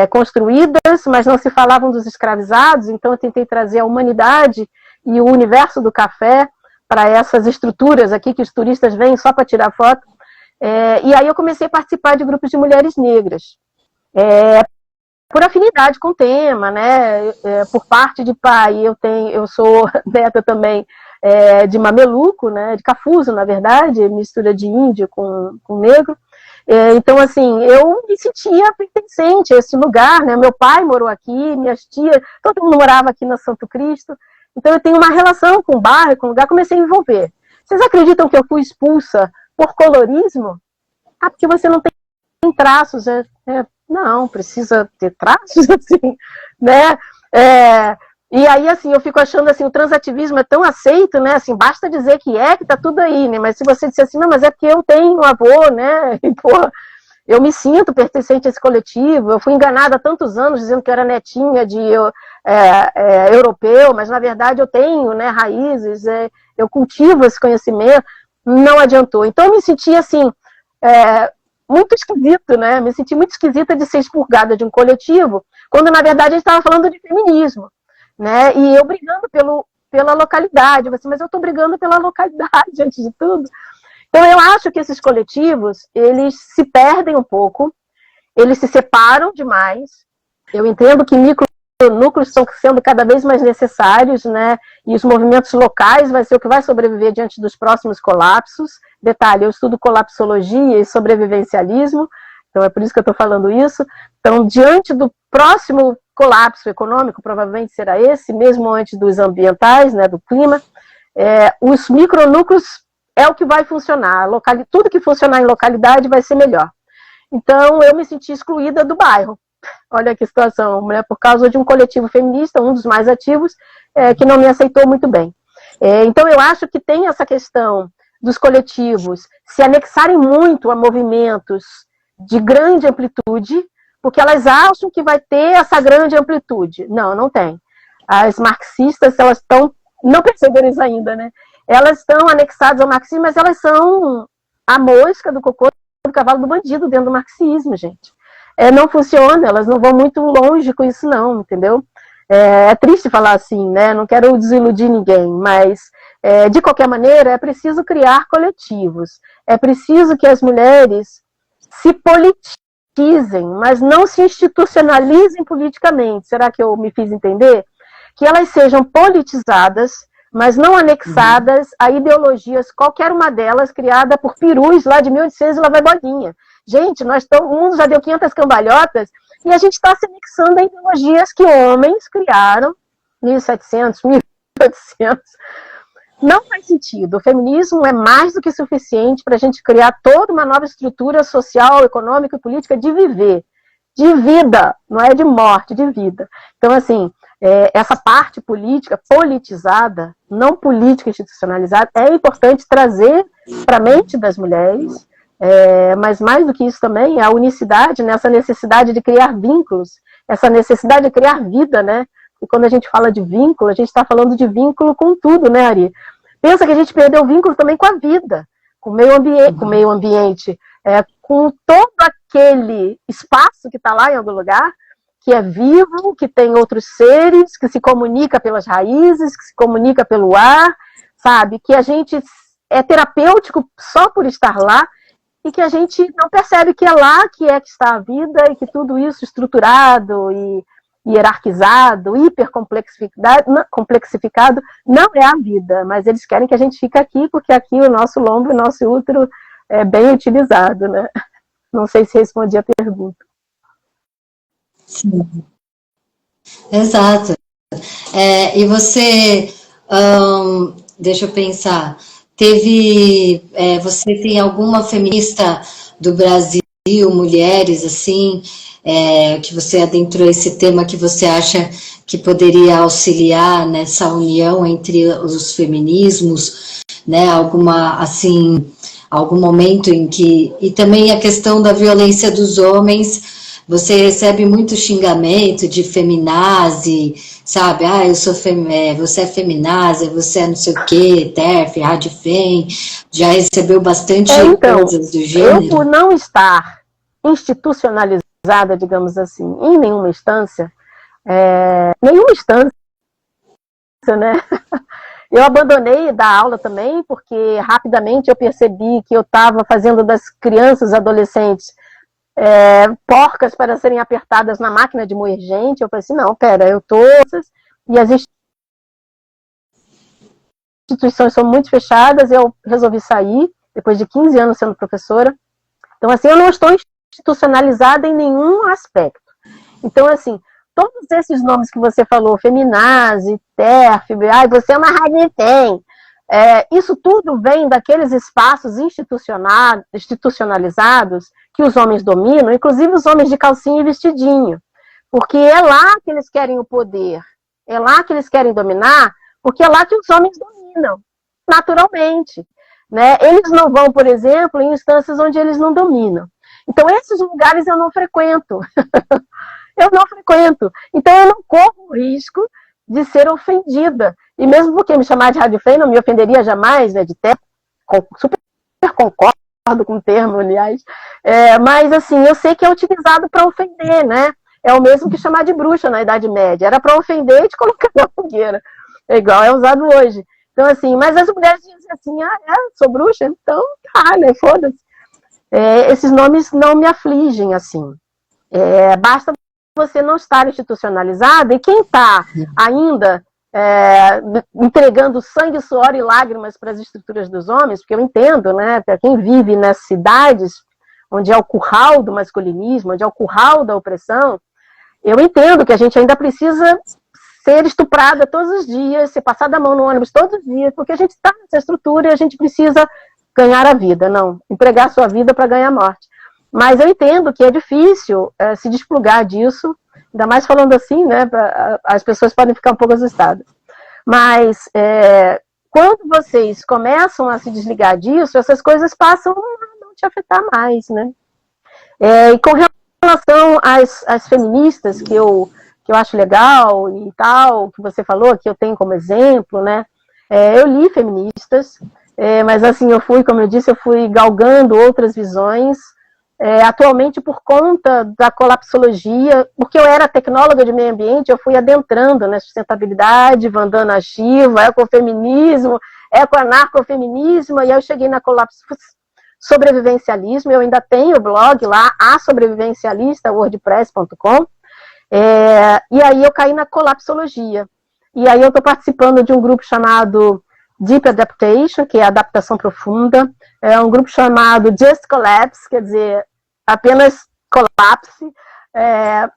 construídas, mas não se falavam dos escravizados, então eu tentei trazer a humanidade e o universo do café para essas estruturas aqui, que os turistas vêm só para tirar foto. E aí eu comecei a participar de grupos de mulheres negras, por afinidade com o tema, né? Por parte de pai, eu sou neta também de mameluco, né? De cafuso, na verdade, mistura de índio com negro. Então, assim, eu me sentia pertencente a esse lugar, né? Meu pai morou aqui, minhas tias, todo mundo morava aqui na Santo Cristo. Então, eu tenho uma relação com o bairro, com o lugar, comecei a me envolver. Vocês acreditam que eu fui expulsa por colorismo? Porque você não tem traços. Não, precisa ter traços, assim, né? E aí, assim, eu fico achando, assim, o transativismo é tão aceito, né? Assim, basta dizer que tá tudo aí, né? Mas se você disser assim, não, mas é porque eu tenho um avô, né? E, porra, eu me sinto pertencente a esse coletivo, eu fui enganada há tantos anos dizendo que eu era netinha de europeu, mas na verdade eu tenho, né, raízes, eu cultivo esse conhecimento, não adiantou. Então eu me senti assim, muito esquisito, né, me senti muito esquisita de ser expurgada de um coletivo, quando na verdade a gente estava falando de feminismo, né, e eu brigando pela localidade, mas eu estou brigando pela localidade antes de tudo. Então, eu acho que esses coletivos, eles se perdem um pouco, eles se separam demais. Eu entendo que micronúcleos estão sendo cada vez mais necessários, né? E os movimentos locais vai ser o que vai sobreviver diante dos próximos colapsos. Detalhe, eu estudo colapsologia e sobrevivencialismo, então é por isso que eu estou falando isso. Então, diante do próximo colapso econômico, provavelmente será esse, mesmo antes dos ambientais, né, do clima, os micronúcleos é o que vai funcionar. Tudo que funcionar em localidade vai ser melhor. Então, eu me senti excluída do bairro. Olha que situação, né? Por causa de um coletivo feminista, um dos mais ativos, que não me aceitou muito bem. Então, eu acho que tem essa questão dos coletivos se anexarem muito a movimentos de grande amplitude, porque elas acham que vai ter essa grande amplitude. Não, não tem. As marxistas, elas estão, não perceberam isso ainda, né? Elas estão anexadas ao marxismo, mas elas são a mosca do cocô do cavalo do bandido dentro do marxismo, gente. Não funciona, elas não vão muito longe com isso não, entendeu? É triste falar assim, né? Não quero desiludir ninguém, mas de qualquer maneira é preciso criar coletivos, é preciso que as mulheres se politizem, mas não se institucionalizem politicamente. Será que eu me fiz entender? Que elas sejam politizadas, mas não anexadas a ideologias, qualquer uma delas, criada por perus lá de 1800 e lá vai bolinha. Gente, o mundo já deu 500 cambalhotas e a gente está se anexando a ideologias que homens criaram, 1700, 1800. Não faz sentido. O feminismo é mais do que suficiente para a gente criar toda uma nova estrutura social, econômica e política de viver. De vida, não é de morte, de vida. Então, assim, essa parte política, politizada, não política institucionalizada, é importante trazer para a mente das mulheres, mas mais do que isso também, a unicidade, né, essa necessidade de criar vínculos, essa necessidade de criar vida, né? E quando a gente fala de vínculo, a gente está falando de vínculo com tudo, né, Ari? Pensa que a gente perdeu o vínculo também com a vida, com o meio ambiente, com todo aquele espaço que está lá em algum lugar, que é vivo, que tem outros seres, que se comunica pelas raízes, que se comunica pelo ar, sabe? Que a gente é terapêutico só por estar lá e que a gente não percebe que é lá que está a vida e que tudo isso estruturado e hierarquizado, hipercomplexificado, não é a vida, mas eles querem que a gente fique aqui, porque aqui o nosso lombo e o nosso útero é bem utilizado, né? Não sei se respondi a pergunta. Sim. Exato. E você, deixa eu pensar, você tem alguma feminista do Brasil, mulheres, assim, que você adentrou esse tema que você acha que poderia auxiliar nessa união entre os feminismos, né? Alguma, assim, algum momento em que... E também a questão da violência dos homens, você recebe muito xingamento de feminazi, sabe? Eu sou você é feminazi, você é não sei o quê, TERF, radifem, já recebeu bastante então, coisas do gênero? eu, por não estar institucionalizada, digamos assim, em nenhuma instância, né? Eu abandonei da aula também, porque rapidamente eu percebi que eu estava fazendo das crianças, adolescentes, porcas para serem apertadas na máquina de moer gente. Eu falei assim, não, pera, eu tô... E as instituições são muito fechadas, eu resolvi sair, depois de 15 anos sendo professora. Então, assim, eu não estou institucionalizada em nenhum aspecto. Então, assim, todos esses nomes que você falou, feminazi, TERF, você é uma radifem, isso tudo vem daqueles espaços institucionalizados que os homens dominam, inclusive os homens de calcinha e vestidinho, porque é lá que eles querem o poder, é lá que eles querem dominar, porque é lá que os homens dominam, naturalmente. Né? Eles não vão, por exemplo, em instâncias onde eles não dominam. Então, esses lugares eu não frequento. Eu não frequento. Então, eu não corro o risco de ser ofendida. E mesmo porque me chamar de radifem não me ofenderia jamais, né, de ter, super concordo com o termo, aliás. Mas, assim, eu sei que é utilizado para ofender, né? É o mesmo que chamar de bruxa na Idade Média. Era para ofender e te colocar na fogueira. É igual é usado hoje. Então, assim, mas as mulheres dizem assim, sou bruxa? Então, tá, né, foda-se. Esses nomes não me afligem, assim. Basta você não estar institucionalizado, e quem está ainda entregando sangue, suor e lágrimas para as estruturas dos homens, porque eu entendo, né, para quem vive nas cidades, onde é o curral do masculinismo, onde é o curral da opressão, eu entendo que a gente ainda precisa ser estuprada todos os dias, ser passada a mão no ônibus todos os dias, porque a gente está nessa estrutura e a gente precisa ganhar a vida, não, entregar a sua vida para ganhar a morte. Mas eu entendo que é difícil se desplugar disso, ainda mais falando assim, né, as pessoas podem ficar um pouco assustadas. Mas quando vocês começam a se desligar disso, essas coisas passam a não te afetar mais, né? E com relação às feministas, que eu acho legal e tal, que você falou, que eu tenho como exemplo, né? Eu li feministas, mas assim, como eu disse, eu fui galgando outras visões, atualmente por conta da colapsologia, porque eu era tecnóloga de meio ambiente, eu fui adentrando na sustentabilidade, Vandana Shiva, ecofeminismo, ecoanarcofeminismo, e aí eu cheguei na sobrevivencialismo, eu ainda tenho o blog lá, a sobrevivencialista, wordpress.com, e aí eu caí na colapsologia. E aí eu estou participando de um grupo chamado Deep Adaptation, que é adaptação profunda, é um grupo chamado Just Collapse, quer dizer, apenas colapse,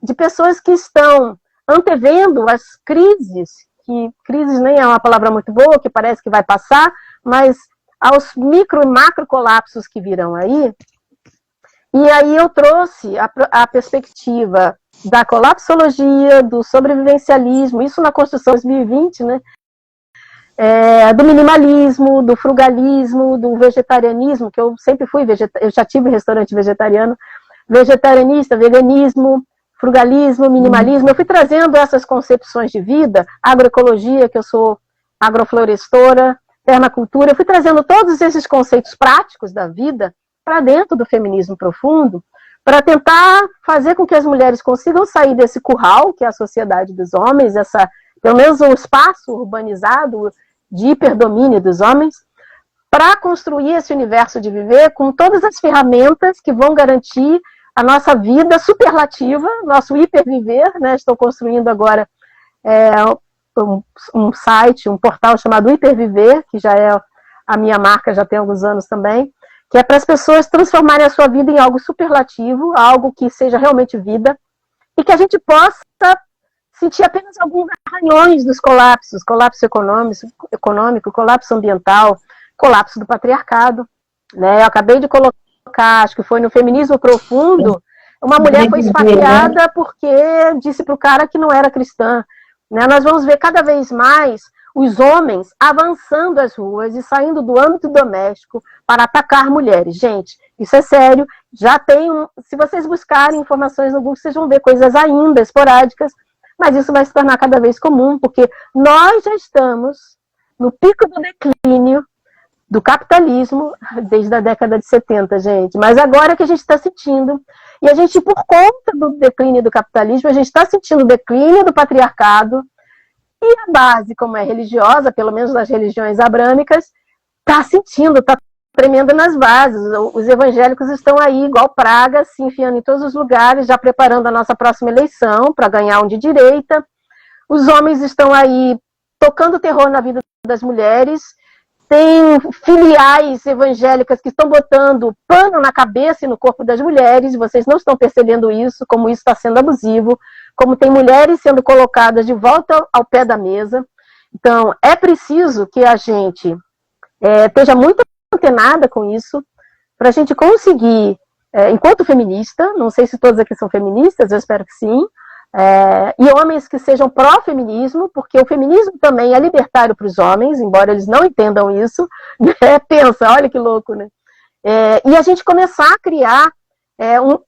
de pessoas que estão antevendo as crises, que crises nem é uma palavra muito boa, que parece que vai passar, mas aos micro e macro colapsos que virão aí. E aí eu trouxe a perspectiva da colapsologia, do sobrevivencialismo, isso na Construção 2020, né? Do minimalismo, do frugalismo, do vegetarianismo, que eu sempre fui eu já tive restaurante vegetariano, vegetarianista, veganismo, frugalismo, minimalismo. Eu fui trazendo essas concepções de vida, agroecologia, que eu sou agroflorestora, permacultura, eu fui trazendo todos esses conceitos práticos da vida para dentro do feminismo profundo, para tentar fazer com que as mulheres consigam sair desse curral, que é a sociedade dos homens, pelo menos o espaço urbanizado de hiperdomínio dos homens, para construir esse universo de viver com todas as ferramentas que vão garantir a nossa vida superlativa, nosso hiperviver, né? Estou construindo agora um site, um portal chamado Hiperviver, que já é a minha marca, já tem alguns anos também, que é para as pessoas transformarem a sua vida em algo superlativo, algo que seja realmente vida, e que a gente possa sentir apenas alguns arranhões dos colapsos, colapso econômico, colapso ambiental, colapso do patriarcado. Né? Eu acabei de colocar, acho que foi no Feminismo Profundo, uma mulher foi esfaqueada porque disse para o cara que não era cristã. Né? Nós vamos ver cada vez mais os homens avançando as ruas e saindo do âmbito doméstico para atacar mulheres. Gente, isso é sério. Já tem, se vocês buscarem informações no Google, vocês vão ver coisas ainda esporádicas, mas isso vai se tornar cada vez comum, porque nós já estamos no pico do declínio do capitalismo desde a década de 70, gente. Mas agora que a gente está sentindo, e a gente, por conta do declínio do capitalismo, a gente está sentindo o declínio do patriarcado, e a base, como é religiosa, pelo menos das religiões abrâmicas, está sentindo, está tremendo nas bases. Os evangélicos estão aí, igual praga, se enfiando em todos os lugares, já preparando a nossa próxima eleição para ganhar um de direita. Os homens estão aí tocando terror na vida das mulheres. Tem filiais evangélicas que estão botando pano na cabeça e no corpo das mulheres. Vocês não estão percebendo isso, como isso está sendo abusivo, como tem mulheres sendo colocadas de volta ao pé da mesa. Então, é preciso que a gente esteja muito antenada com isso, para a gente conseguir, enquanto feminista, não sei se todos aqui são feministas, eu espero que sim, e homens que sejam pró-feminismo, porque o feminismo também é libertário para os homens, embora eles não entendam isso, né? Pensa, olha que louco, né? E a gente começar a criar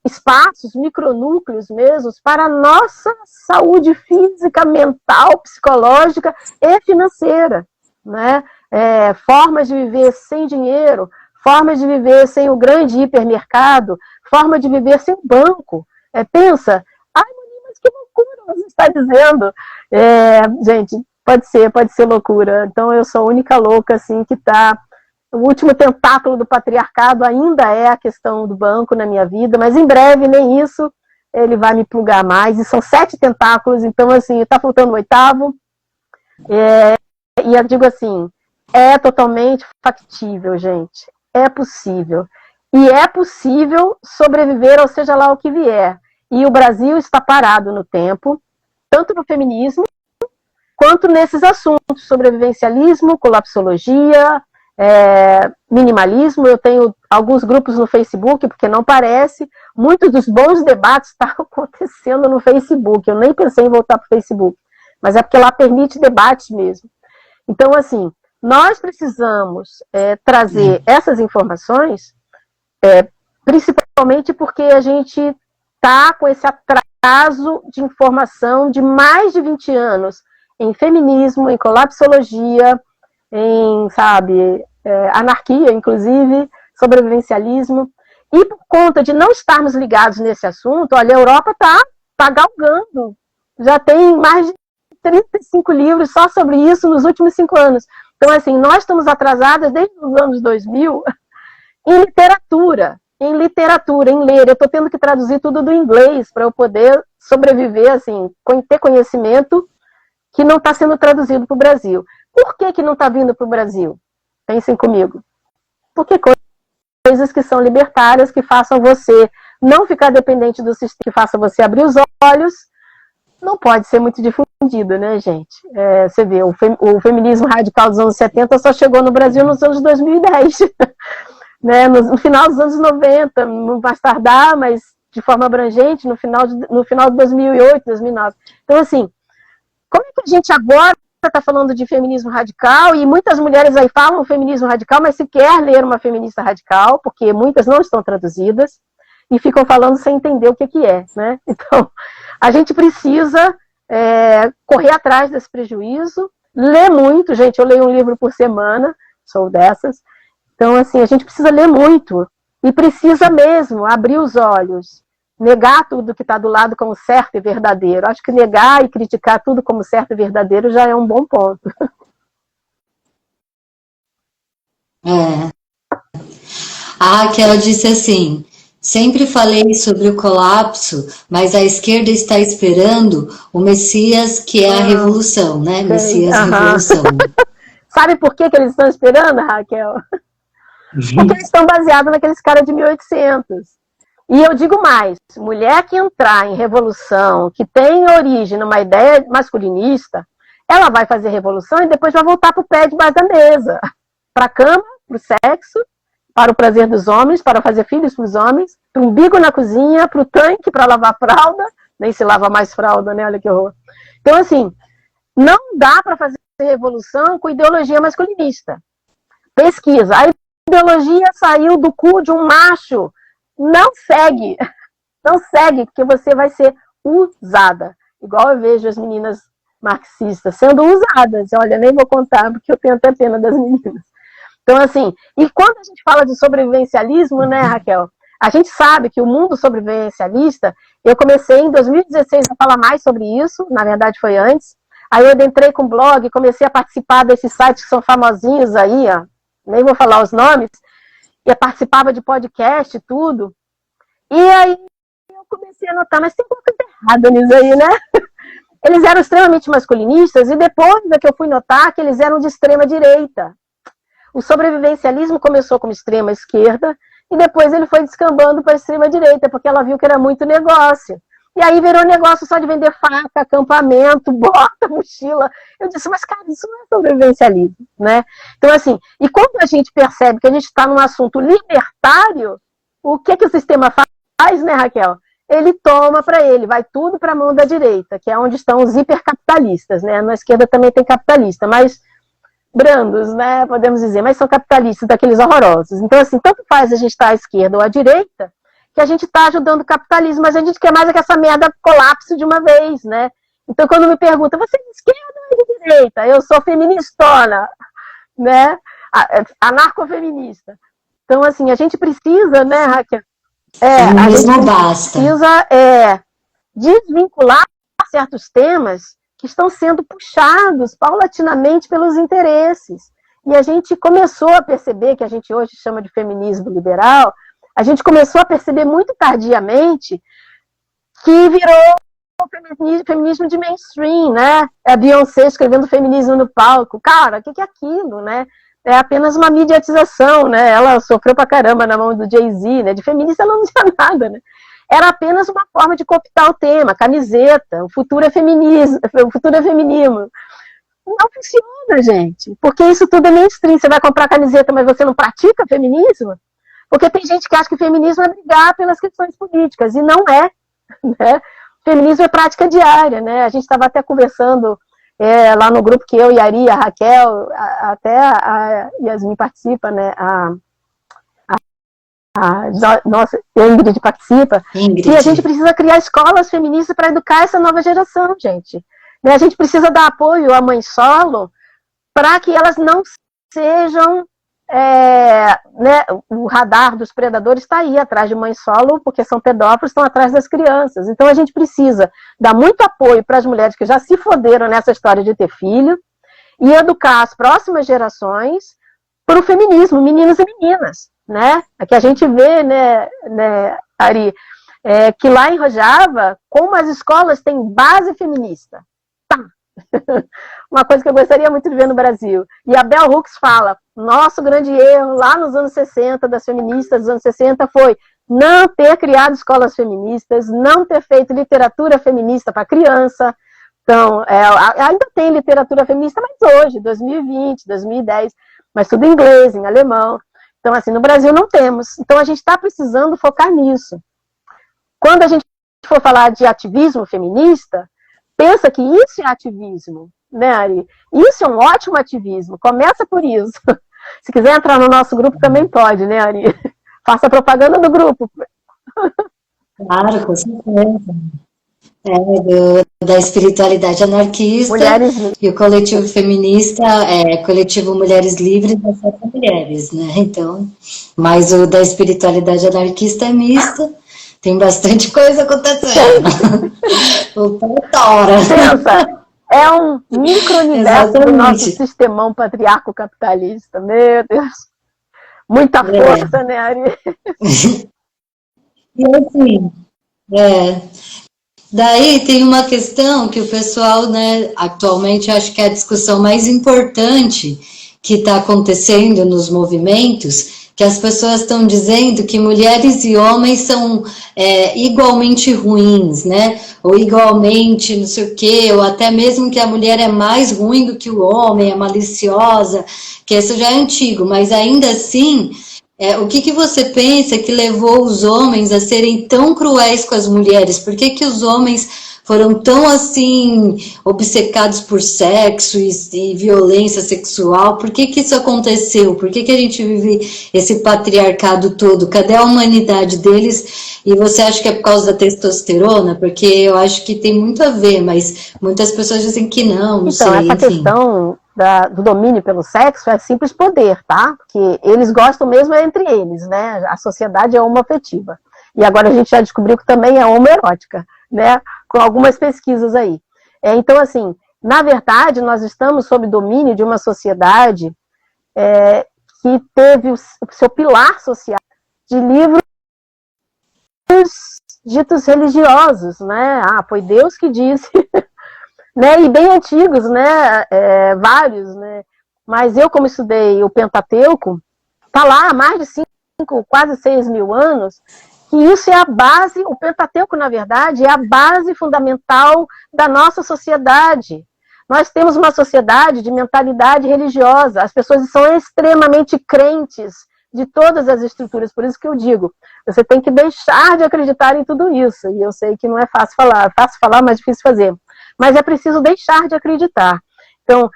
espaços, micronúcleos mesmos, para a nossa saúde física, mental, psicológica e financeira, né? Formas de viver sem dinheiro, formas de viver sem o grande hipermercado, forma de viver sem o banco. Pensa, ai, mas que loucura você está dizendo. Gente, pode ser loucura. Então eu sou a única louca assim, que está... O último tentáculo do patriarcado ainda é a questão do banco na minha vida, mas em breve nem isso ele vai me plugar mais. E são 7 tentáculos, então assim, está faltando o 8º. E eu digo assim, é totalmente factível, gente. É possível. E é possível sobreviver, ou seja lá o que vier. E o Brasil está parado no tempo, tanto no feminismo, quanto nesses assuntos, sobrevivencialismo, colapsologia, minimalismo. Eu tenho alguns grupos no Facebook, porque não parece, muitos dos bons debates estão acontecendo no Facebook. Eu nem pensei em voltar para o Facebook, mas é porque lá permite debate mesmo. Então, assim, nós precisamos trazer essas informações, principalmente porque a gente está com esse atraso de informação de mais de 20 anos em feminismo, em colapsologia, em, anarquia, inclusive, sobrevivencialismo. E por conta de não estarmos ligados nesse assunto, olha, a Europa está galgando. Já tem mais de 35 livros só sobre isso nos últimos 5 anos. Então, assim, nós estamos atrasadas desde os anos 2000 em literatura, em ler. Eu estou tendo que traduzir tudo do inglês para eu poder sobreviver, assim, ter conhecimento que não está sendo traduzido para o Brasil. Por que não está vindo para o Brasil? Pensem comigo. Porque coisas que são libertárias, que façam você não ficar dependente do sistema, que façam você abrir os olhos, não pode ser muito difundido, né, gente? Você vê, o feminismo radical dos anos 70 só chegou no Brasil nos anos 2010. Né? No final dos anos 90, não mais tardar, mas de forma abrangente, no final de 2008, 2009. Então, assim, como é que a gente agora está falando de feminismo radical, e muitas mulheres aí falam feminismo radical, mas sequer ler uma feminista radical, porque muitas não estão traduzidas, e ficam falando sem entender o que é, né? Então, a gente precisa correr atrás desse prejuízo, ler muito, gente, eu leio um livro por semana, sou dessas. Então, assim, a gente precisa ler muito, e precisa mesmo abrir os olhos, negar tudo que está do lado como certo e verdadeiro. Acho que negar e criticar tudo como certo e verdadeiro já é um bom ponto. A Raquel disse assim: sempre falei sobre o colapso, mas a esquerda está esperando o Messias, que é a revolução, né? Messias, revolução. Sabe por que eles estão esperando, Raquel? Porque eles estão baseados naqueles caras de 1800. E eu digo mais, mulher que entrar em revolução, que tem origem numa ideia masculinista, ela vai fazer revolução e depois vai voltar para o pé debaixo da mesa. Para a cama, para o sexo, para o prazer dos homens, para fazer filhos para os homens, para o umbigo na cozinha, para o tanque, para lavar fralda. Nem se lava mais fralda, né? Olha que horror. Então, assim, não dá para fazer trouxe revolução com ideologia masculinista. Pesquisa. A ideologia saiu do cu de um macho. Não segue. Não segue, porque você vai ser usada. Igual eu vejo as meninas marxistas sendo usadas. Olha, nem vou contar, porque eu tenho até pena das meninas. Então, assim, e quando a gente fala de sobrevivencialismo, né, Raquel? A gente sabe que o mundo sobrevivencialista, eu comecei em 2016 a falar mais sobre isso, na verdade foi antes. Aí eu entrei com o blog, comecei a participar desses sites que são famosinhos aí, ó, nem vou falar os nomes, e eu participava de podcast e tudo. E aí eu comecei a notar, mas tem alguma coisa errada nisso aí, né? Eles eram extremamente masculinistas, e depois é que eu fui notar que eles eram de extrema direita. O sobrevivencialismo começou como extrema esquerda, e depois ele foi descambando para a extrema-direita, porque ela viu que era muito negócio. E aí virou negócio só de vender faca, acampamento, bota, mochila. Eu disse, mas cara, isso não é sobrevivencialismo, né? Então, assim, e quando a gente percebe que a gente está num assunto libertário, o que o sistema faz, né, Raquel? Ele toma para ele, vai tudo para a mão da direita, que é onde estão os hipercapitalistas, né? Na esquerda também tem capitalista, mas brandos, né, podemos dizer, mas são capitalistas daqueles horrorosos. Então, assim, tanto faz a gente estar à esquerda ou à direita, que a gente está ajudando o capitalismo, mas a gente quer mais é que essa merda colapse de uma vez, né? Então, quando me perguntam, você é de esquerda ou de direita? Eu sou feministona, né? Anarcofeminista. Então, assim, a gente precisa, né, Raquel? A gente precisa desvincular certos temas que estão sendo puxados paulatinamente pelos interesses. E a gente começou a perceber, que a gente hoje chama de feminismo liberal, a gente começou a perceber muito tardiamente que virou o feminismo de mainstream, né? A Beyoncé escrevendo feminismo no palco. Cara, o que é aquilo, né? É apenas uma mediatização, né? Ela sofreu pra caramba na mão do Jay-Z, né? De feminista ela não tinha nada, né? Era apenas uma forma de cooptar o tema, camiseta, o futuro é feminismo, o futuro é feminismo. Não funciona, gente, porque isso tudo é mainstream. Você vai comprar camiseta, mas você não pratica feminismo? Porque tem gente que acha que feminismo é brigar pelas questões políticas, e não é, né? Feminismo é prática diária, né? A gente estava até conversando lá no grupo que eu e a Ari, a Raquel, até a Yasmin participa, né? Nossa, a Ingrid participa, e a gente precisa criar escolas feministas para educar essa nova geração, gente. A gente precisa dar apoio à mãe solo para que elas não sejam, né, o radar dos predadores está aí atrás de mãe solo, porque são pedófilos, estão atrás das crianças. Então a gente precisa dar muito apoio para as mulheres que já se foderam nessa história de ter filho e educar as próximas gerações para o feminismo, meninos e meninas. Né? Aqui a gente vê, né, Ari, que lá em Rojava, como as escolas têm base feminista. Tá. Uma coisa que eu gostaria muito de ver no Brasil. E a Bell Hooks fala, nosso grande erro lá nos anos 60, das feministas dos anos 60, foi não ter criado escolas feministas, não ter feito literatura feminista para criança. Então, ainda tem literatura feminista, mas hoje, 2020, 2010, mas tudo em inglês, em alemão. Então, assim, no Brasil não temos. Então, a gente está precisando focar nisso. Quando a gente for falar de ativismo feminista, pensa que isso é ativismo, né, Ari? Isso é um ótimo ativismo. Começa por isso. Se quiser entrar no nosso grupo, também pode, né, Ari? Faça propaganda do grupo. Claro, com certeza. Da espiritualidade anarquista e o coletivo feminista coletivo Mulheres Livres das 7 Mulheres, né? Então, mas o da espiritualidade anarquista é mista, tem bastante coisa acontecendo. O tora. É um micro-universo do nosso sistemão patriarco capitalista, meu Deus. Muita força, né, Ari? E assim, daí tem uma questão que o pessoal, né, atualmente acho que é a discussão mais importante que está acontecendo nos movimentos, que as pessoas estão dizendo que mulheres e homens são igualmente ruins, né, ou igualmente não sei o quê, ou até mesmo que a mulher é mais ruim do que o homem, é maliciosa, que isso já é antigo, mas ainda assim... o que você pensa que levou os homens a serem tão cruéis com as mulheres? Por que os homens foram tão assim obcecados por sexo e violência sexual? Por que que isso aconteceu? Por que que a gente vive esse patriarcado todo? Cadê a humanidade deles? E você acha que é por causa da testosterona? Porque eu acho que tem muito a ver, mas muitas pessoas dizem que não Então, sei, essa enfim. questão do domínio pelo sexo é simples poder, tá? Porque eles gostam mesmo entre eles, né? A sociedade é homoafetiva. E agora a gente já descobriu que também é homoerótica, né? Com algumas pesquisas aí. Então, assim, na verdade, nós estamos sob domínio de uma sociedade que teve o seu pilar social de livros ditos religiosos, né? Ah, foi Deus que disse, né? E bem antigos, né? Vários, né? Mas eu, como estudei o Pentateuco, está lá há mais de 5, quase 6 mil anos, que isso é a base, o Pentateuco, na verdade, é a base fundamental da nossa sociedade. Nós temos uma sociedade de mentalidade religiosa, as pessoas são extremamente crentes de todas as estruturas, por isso que eu digo, você tem que deixar de acreditar em tudo isso, e eu sei que não é fácil falar, mas difícil fazer, mas é preciso deixar de acreditar. Então,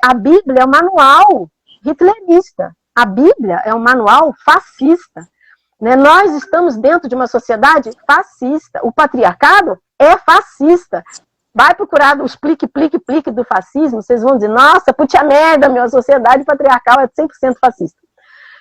a Bíblia é um manual hitlerista, a Bíblia é um manual fascista, né? Nós estamos dentro de uma sociedade fascista, o patriarcado é fascista. Vai procurar os plique do fascismo, vocês vão dizer, nossa, puta merda, minha sociedade patriarcal é 100% fascista.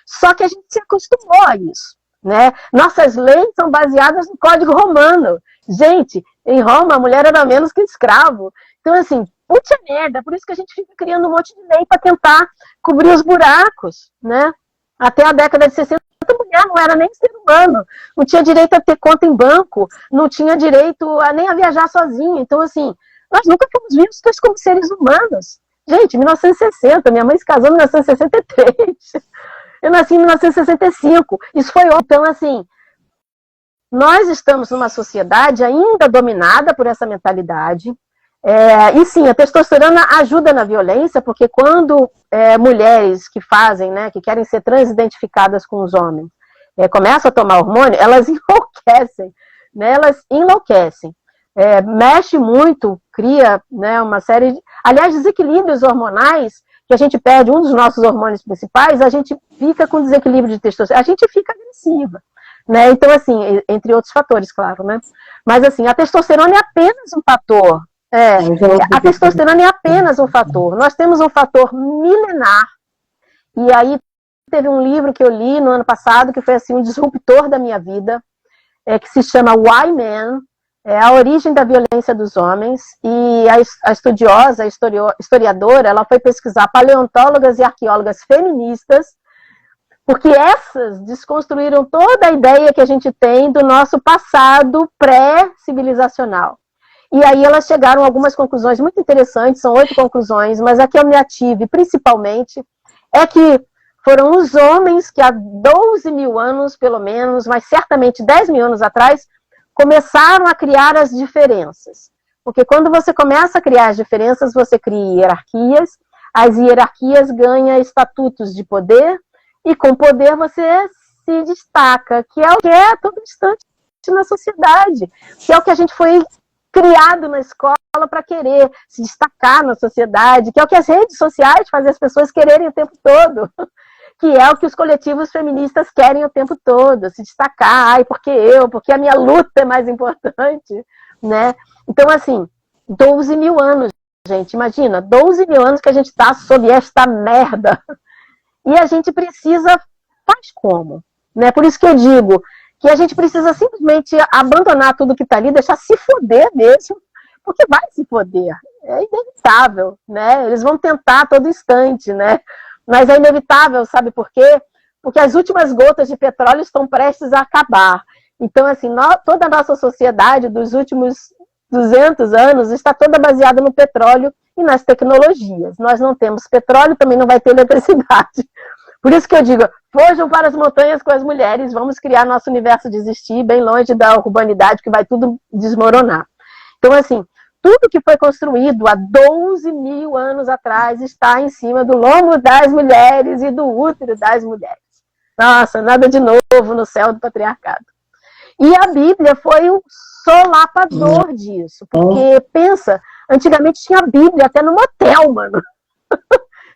Só que a gente se acostumou a isso, né? Nossas leis são baseadas no Código Romano. Gente, em Roma a mulher era menos que escravo. Então, assim, puta merda, por isso que a gente fica criando um monte de lei para tentar cobrir os buracos, né? Até a década de 60, a mulher não era nem ser humano, não tinha direito a ter conta em banco, não tinha direito nem a viajar sozinha. Então, assim, nós nunca fomos vistos como seres humanos. Gente, 1960, minha mãe se casou em 1963. Eu nasci em 1965. Isso foi ontem. Então, assim, nós estamos numa sociedade ainda dominada por essa mentalidade. E sim, a testosterona ajuda na violência, porque quando mulheres que fazem, né, que querem ser transidentificadas com os homens, começam a tomar hormônio, elas enlouquecem, né, elas enlouquecem. Mexe muito, cria, né, uma série de... Aliás, desequilíbrios hormonais, que a gente perde um dos nossos hormônios principais, a gente fica com desequilíbrio de testosterona, a gente fica agressiva, né? Então, assim, entre outros fatores, claro, né? Mas, assim, a testosterona é apenas um fator. A testosterona é apenas um fator. Nós temos um fator milenar, e aí teve um livro que eu li no ano passado, que foi, assim, um disruptor da minha vida, que se chama Why Men? A origem da violência dos homens, e a estudiosa, a historiadora, ela foi pesquisar paleontólogas e arqueólogas feministas, porque essas desconstruíram toda a ideia que a gente tem do nosso passado pré-civilizacional. E aí elas chegaram a algumas conclusões muito interessantes, são 8 conclusões, mas a que eu me ative principalmente é que foram os homens que há 12 mil anos, pelo menos, mas certamente 10 mil anos atrás, começaram a criar as diferenças. Porque quando você começa a criar as diferenças, você cria hierarquias, as hierarquias ganham estatutos de poder, e com poder você se destaca, que é o que é a todo instante na sociedade, que é o que a gente foi criado na escola para querer se destacar na sociedade, que é o que as redes sociais fazem as pessoas quererem o tempo todo, que é o que os coletivos feministas querem o tempo todo, se destacar, porque a minha luta é mais importante, né? Então, assim, 12 mil anos, gente, imagina, 12 mil anos que a gente está sob esta merda, e a gente precisa, faz como? Né? Por isso que eu digo que a gente precisa simplesmente abandonar tudo que está ali, deixar se foder mesmo, porque vai se foder, é inevitável, né? Eles vão tentar a todo instante, né? Mas é inevitável, sabe por quê? Porque as últimas gotas de petróleo estão prestes a acabar. Então, assim, toda a nossa sociedade dos últimos 200 anos está toda baseada no petróleo e nas tecnologias. Nós não temos petróleo, também não vai ter eletricidade. Por isso que eu digo, fujam para as montanhas com as mulheres, vamos criar nosso universo de existir bem longe da urbanidade, que vai tudo desmoronar. Então, assim, tudo que foi construído há 12 mil anos atrás está em cima do lombo das mulheres e do útero das mulheres. Nossa, nada de novo no céu do patriarcado. E a Bíblia foi o solapador disso. Porque, pensa, antigamente tinha Bíblia até no motel, mano.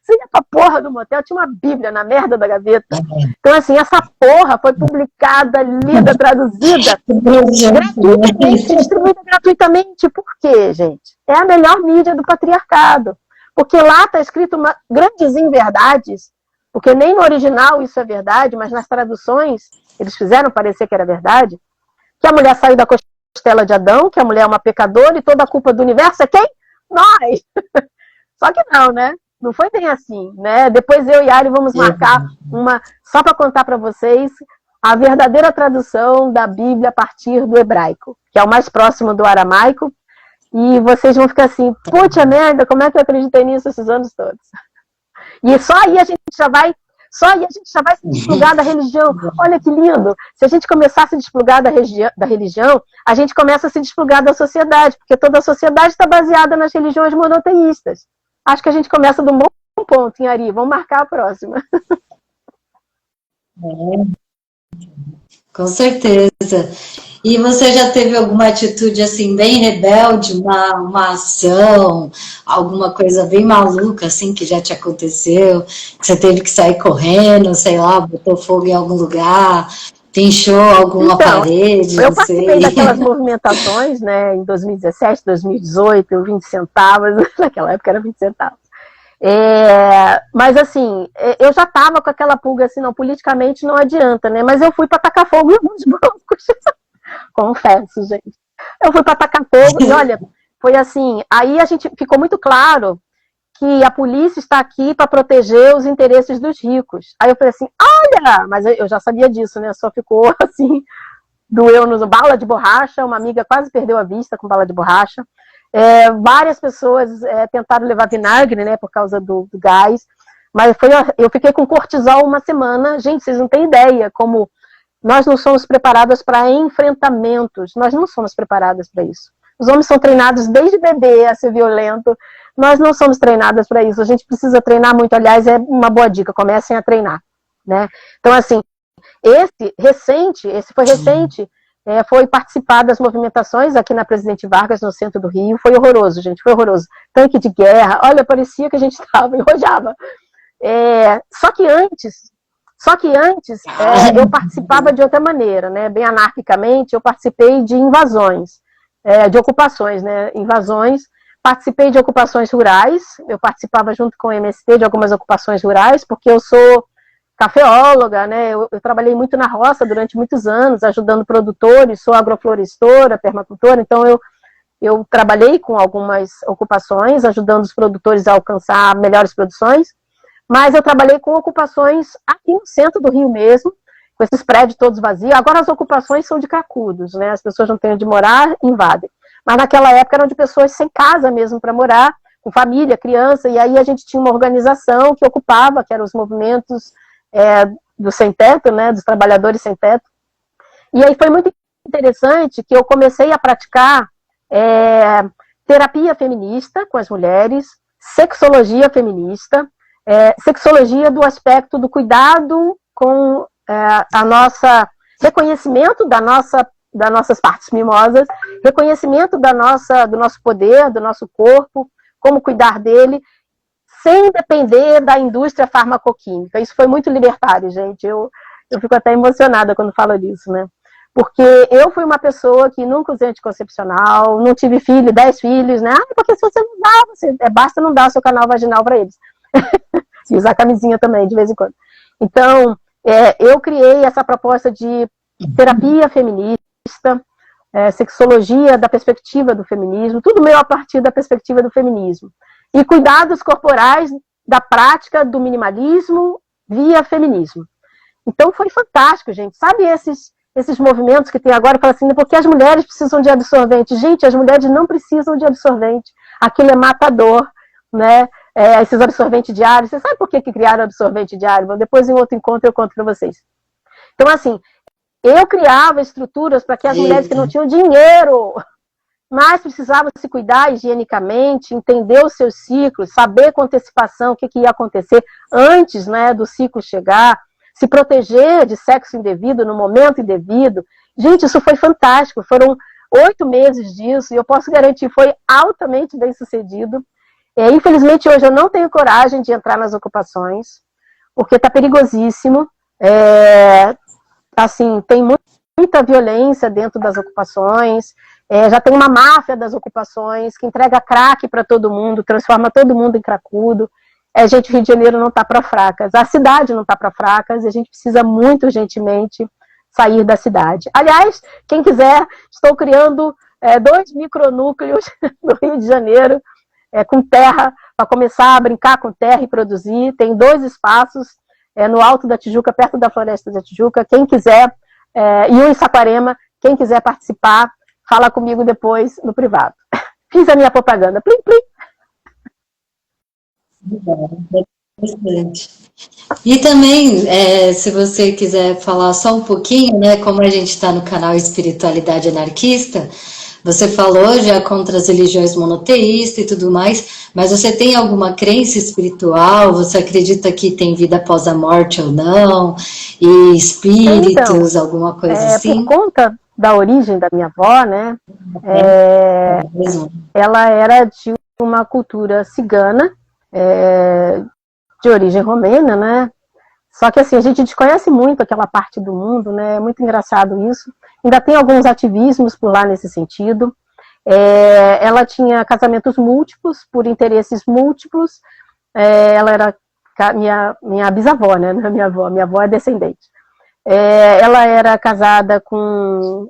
Você ia pra porra do motel, tinha uma Bíblia na merda da gaveta. Então, assim, essa porra foi publicada, lida, traduzida, gratuitamente, distribuída gratuitamente. Por quê, gente? É a melhor mídia do patriarcado. Porque lá está escrito grandes inverdades, porque nem no original isso é verdade, mas nas traduções eles fizeram parecer que era verdade, que a mulher saiu da costela de Adão, que a mulher é uma pecadora e toda a culpa do universo é quem? Nós! Só que não, né? Não foi bem assim, né? Depois eu e Ari vamos marcar uma, só para contar para vocês, a verdadeira tradução da Bíblia a partir do hebraico, que é o mais próximo do aramaico, e vocês vão ficar assim, puta merda, como é que eu acreditei nisso esses anos todos? E só aí a gente já vai se desplugar da religião. Olha que lindo! Se a gente começar a se desplugar da religião, a gente começa a se desplugar da sociedade, porque toda a sociedade está baseada nas religiões monoteístas. Acho que a gente começa de um bom ponto, hein, Ari? Vamos marcar a próxima. Com certeza. E você já teve alguma atitude assim bem rebelde, uma ação, alguma coisa bem maluca assim que já te aconteceu, que você teve que sair correndo, sei lá, botou fogo em algum lugar, pinchou alguma parede? Eu participei daquelas movimentações, né, em 2017, 2018, 20 centavos, naquela época era 20 centavos. Mas assim, eu já estava com aquela pulga assim, não, politicamente não adianta, né? Mas eu fui para tacar fogo em alguns bancos. Confesso, gente. Eu fui para tacar fogo e olha, foi assim, aí a gente ficou muito claro que a polícia está aqui para proteger os interesses dos ricos. Aí eu falei assim, olha, mas eu já sabia disso, né? Só ficou assim, doeu nos bala de borracha, uma amiga quase perdeu a vista com bala de borracha. Várias pessoas tentaram levar vinagre, né, por causa do gás, mas eu fiquei com cortisol uma semana. Gente, vocês não têm ideia como nós não somos preparadas para enfrentamentos, nós não somos preparadas para isso. Os homens são treinados desde bebê a ser violento, nós não somos treinadas para isso, a gente precisa treinar muito, aliás, é uma boa dica, comecem a treinar, né? Então, assim, esse foi recente, foi participar das movimentações aqui na Presidente Vargas, no centro do Rio. Foi horroroso, gente, foi horroroso. Tanque de guerra, olha, parecia que a gente estava, enrojava. Só que antes eu participava de outra maneira, né? Bem anarquicamente, eu participei de invasões, de ocupações, né? Invasões, participei de ocupações rurais, eu participava junto com o MST de algumas ocupações rurais, porque eu sou cafeóloga, né? Eu trabalhei muito na roça durante muitos anos, ajudando produtores, sou agroflorestora, permacultora, então eu trabalhei com algumas ocupações, ajudando os produtores a alcançar melhores produções, mas eu trabalhei com ocupações aqui no centro do Rio mesmo, com esses prédios todos vazios. Agora as ocupações são de cracudos, né? As pessoas não têm onde morar, invadem. Mas naquela época eram de pessoas sem casa mesmo para morar, com família, criança, e aí a gente tinha uma organização que ocupava, que eram os movimentos do sem-teto, né, dos trabalhadores sem-teto. E aí foi muito interessante que eu comecei a praticar terapia feminista com as mulheres, sexologia feminista, sexologia do aspecto do cuidado com a nossa reconhecimento das nossas partes mimosas, reconhecimento do nosso poder, do nosso corpo, como cuidar dele, sem depender da indústria farmacoquímica. Isso foi muito libertário, gente. Eu fico até emocionada quando falo disso, né? Porque eu fui uma pessoa que nunca usei anticoncepcional, não tive filho, 10 filhos, né? Porque se você não dá, basta não dar o seu canal vaginal para eles. E usar camisinha também, de vez em quando. Então, eu criei essa proposta de terapia feminista, sexologia da perspectiva do feminismo, tudo meio a partir da perspectiva do feminismo. E cuidados corporais da prática do minimalismo via feminismo. Então foi fantástico, gente. Sabe esses movimentos que tem agora, fala assim, porque as mulheres precisam de absorvente. Gente, as mulheres não precisam de absorvente. Aquilo é matador, né? Esses absorventes diários. Você sabe por que criaram absorvente diário? Bom, depois em outro encontro eu conto para vocês. Então, assim, eu criava estruturas para que as mulheres que não tinham dinheiro, mas precisavam se cuidar higienicamente, entender os seus ciclos, saber com antecipação o que ia acontecer antes, né, do ciclo chegar, se proteger de sexo indevido no momento indevido. Gente, isso foi fantástico. Foram 8 meses disso, e eu posso garantir, foi altamente bem sucedido. Infelizmente, hoje eu não tenho coragem de entrar nas ocupações, porque está perigosíssimo. Assim, tem muita violência dentro das ocupações, já tem uma máfia das ocupações que entrega crack para todo mundo, transforma todo mundo em cracudo. Gente, o Rio de Janeiro não está para fracas, a cidade não está para fracas, e a gente precisa muito urgentemente sair da cidade. Aliás, quem quiser, estou criando 2 micronúcleos no Rio de Janeiro, com terra, para começar a brincar com terra e produzir. Tem 2 espaços, no Alto da Tijuca, perto da Floresta da Tijuca. Quem quiser, e um em Saquarema, quem quiser participar, fala comigo depois no privado. Fiz a minha propaganda. Plim, plim. Bastante. E também, se você quiser falar só um pouquinho, né, como a gente está no canal Espiritualidade Anarquista, você falou já contra as religiões monoteístas e tudo mais, mas você tem alguma crença espiritual? Você acredita que tem vida após a morte ou não? E espíritos, então, alguma coisa assim? Por conta da origem da minha avó, né, ela era de uma cultura cigana, de origem romena, né? Só que assim, a gente desconhece muito aquela parte do mundo, né? É muito engraçado isso. Ainda tem alguns ativismos por lá nesse sentido. Ela tinha casamentos múltiplos, por interesses múltiplos. Ela era minha bisavó, né? Minha avó é descendente. Ela era casada com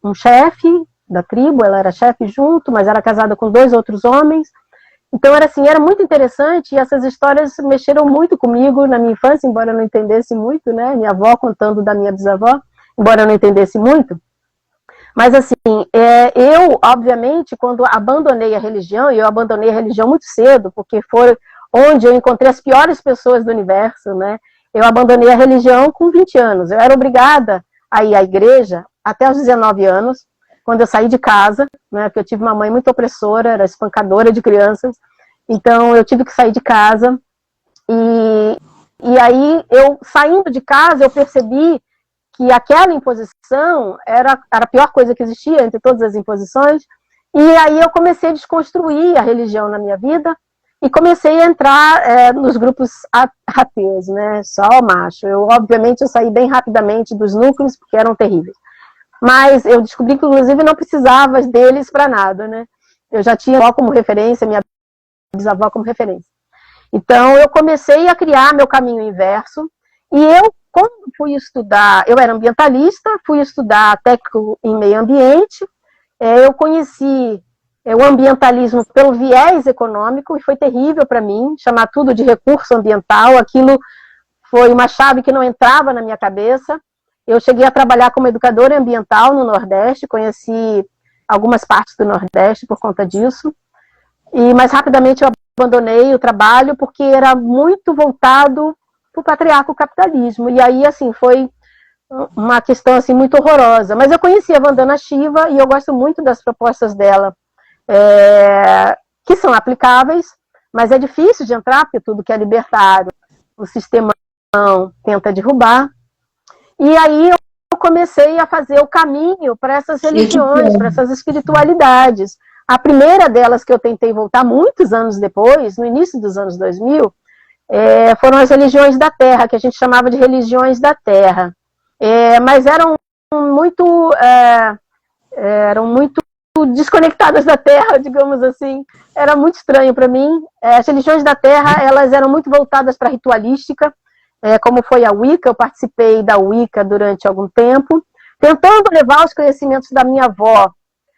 um chefe da tribo, ela era chefe junto, mas era casada com 2 outros homens. Então, era muito interessante, e essas histórias mexeram muito comigo na minha infância, embora eu não entendesse muito, né? Minha avó contando da minha bisavó, embora eu não entendesse muito. Mas, assim, eu, obviamente, quando abandonei a religião, e eu abandonei a religião muito cedo, porque foi onde eu encontrei as piores pessoas do universo, né? Eu abandonei a religião com 20 anos. Eu era obrigada a ir à igreja até os 19 anos, quando eu saí de casa, né, porque eu tive uma mãe muito opressora, era espancadora de crianças, então eu tive que sair de casa, e aí, saindo de casa, eu percebi que aquela imposição era a pior coisa que existia entre todas as imposições, e aí eu comecei a desconstruir a religião na minha vida, e comecei a entrar nos grupos ateus, né, só macho. Obviamente, eu saí bem rapidamente dos núcleos, porque eram terríveis. Mas eu descobri que, inclusive, não precisava deles para nada, né? Eu já tinha avó como referência, minha bisavó como referência. Então, eu comecei a criar meu caminho inverso, e quando fui estudar, eu era ambientalista, fui estudar técnico em meio ambiente, eu conheci o ambientalismo pelo viés econômico, e foi terrível para mim, chamar tudo de recurso ambiental, aquilo foi uma chave que não entrava na minha cabeça. Eu cheguei a trabalhar como educadora ambiental no Nordeste, conheci algumas partes do Nordeste por conta disso, mas rapidamente eu abandonei o trabalho porque era muito voltado para o patriarca capitalismo, e aí, assim, foi uma questão, assim, muito horrorosa. Mas eu conheci a Vandana Shiva e eu gosto muito das propostas dela, que são aplicáveis, mas é difícil de entrar, porque tudo que é libertário, o sistema tenta derrubar. E aí eu comecei a fazer o caminho para essas religiões, para essas espiritualidades. A primeira delas que eu tentei voltar muitos anos depois, no início dos anos 2000, foram as religiões da Terra, que a gente chamava de religiões da Terra. Mas eram muito desconectadas da Terra, digamos assim. Era muito estranho para mim. As religiões da Terra, elas eram muito voltadas para a ritualística, como foi a Wicca. Eu participei da Wicca durante algum tempo, tentando levar os conhecimentos da minha avó,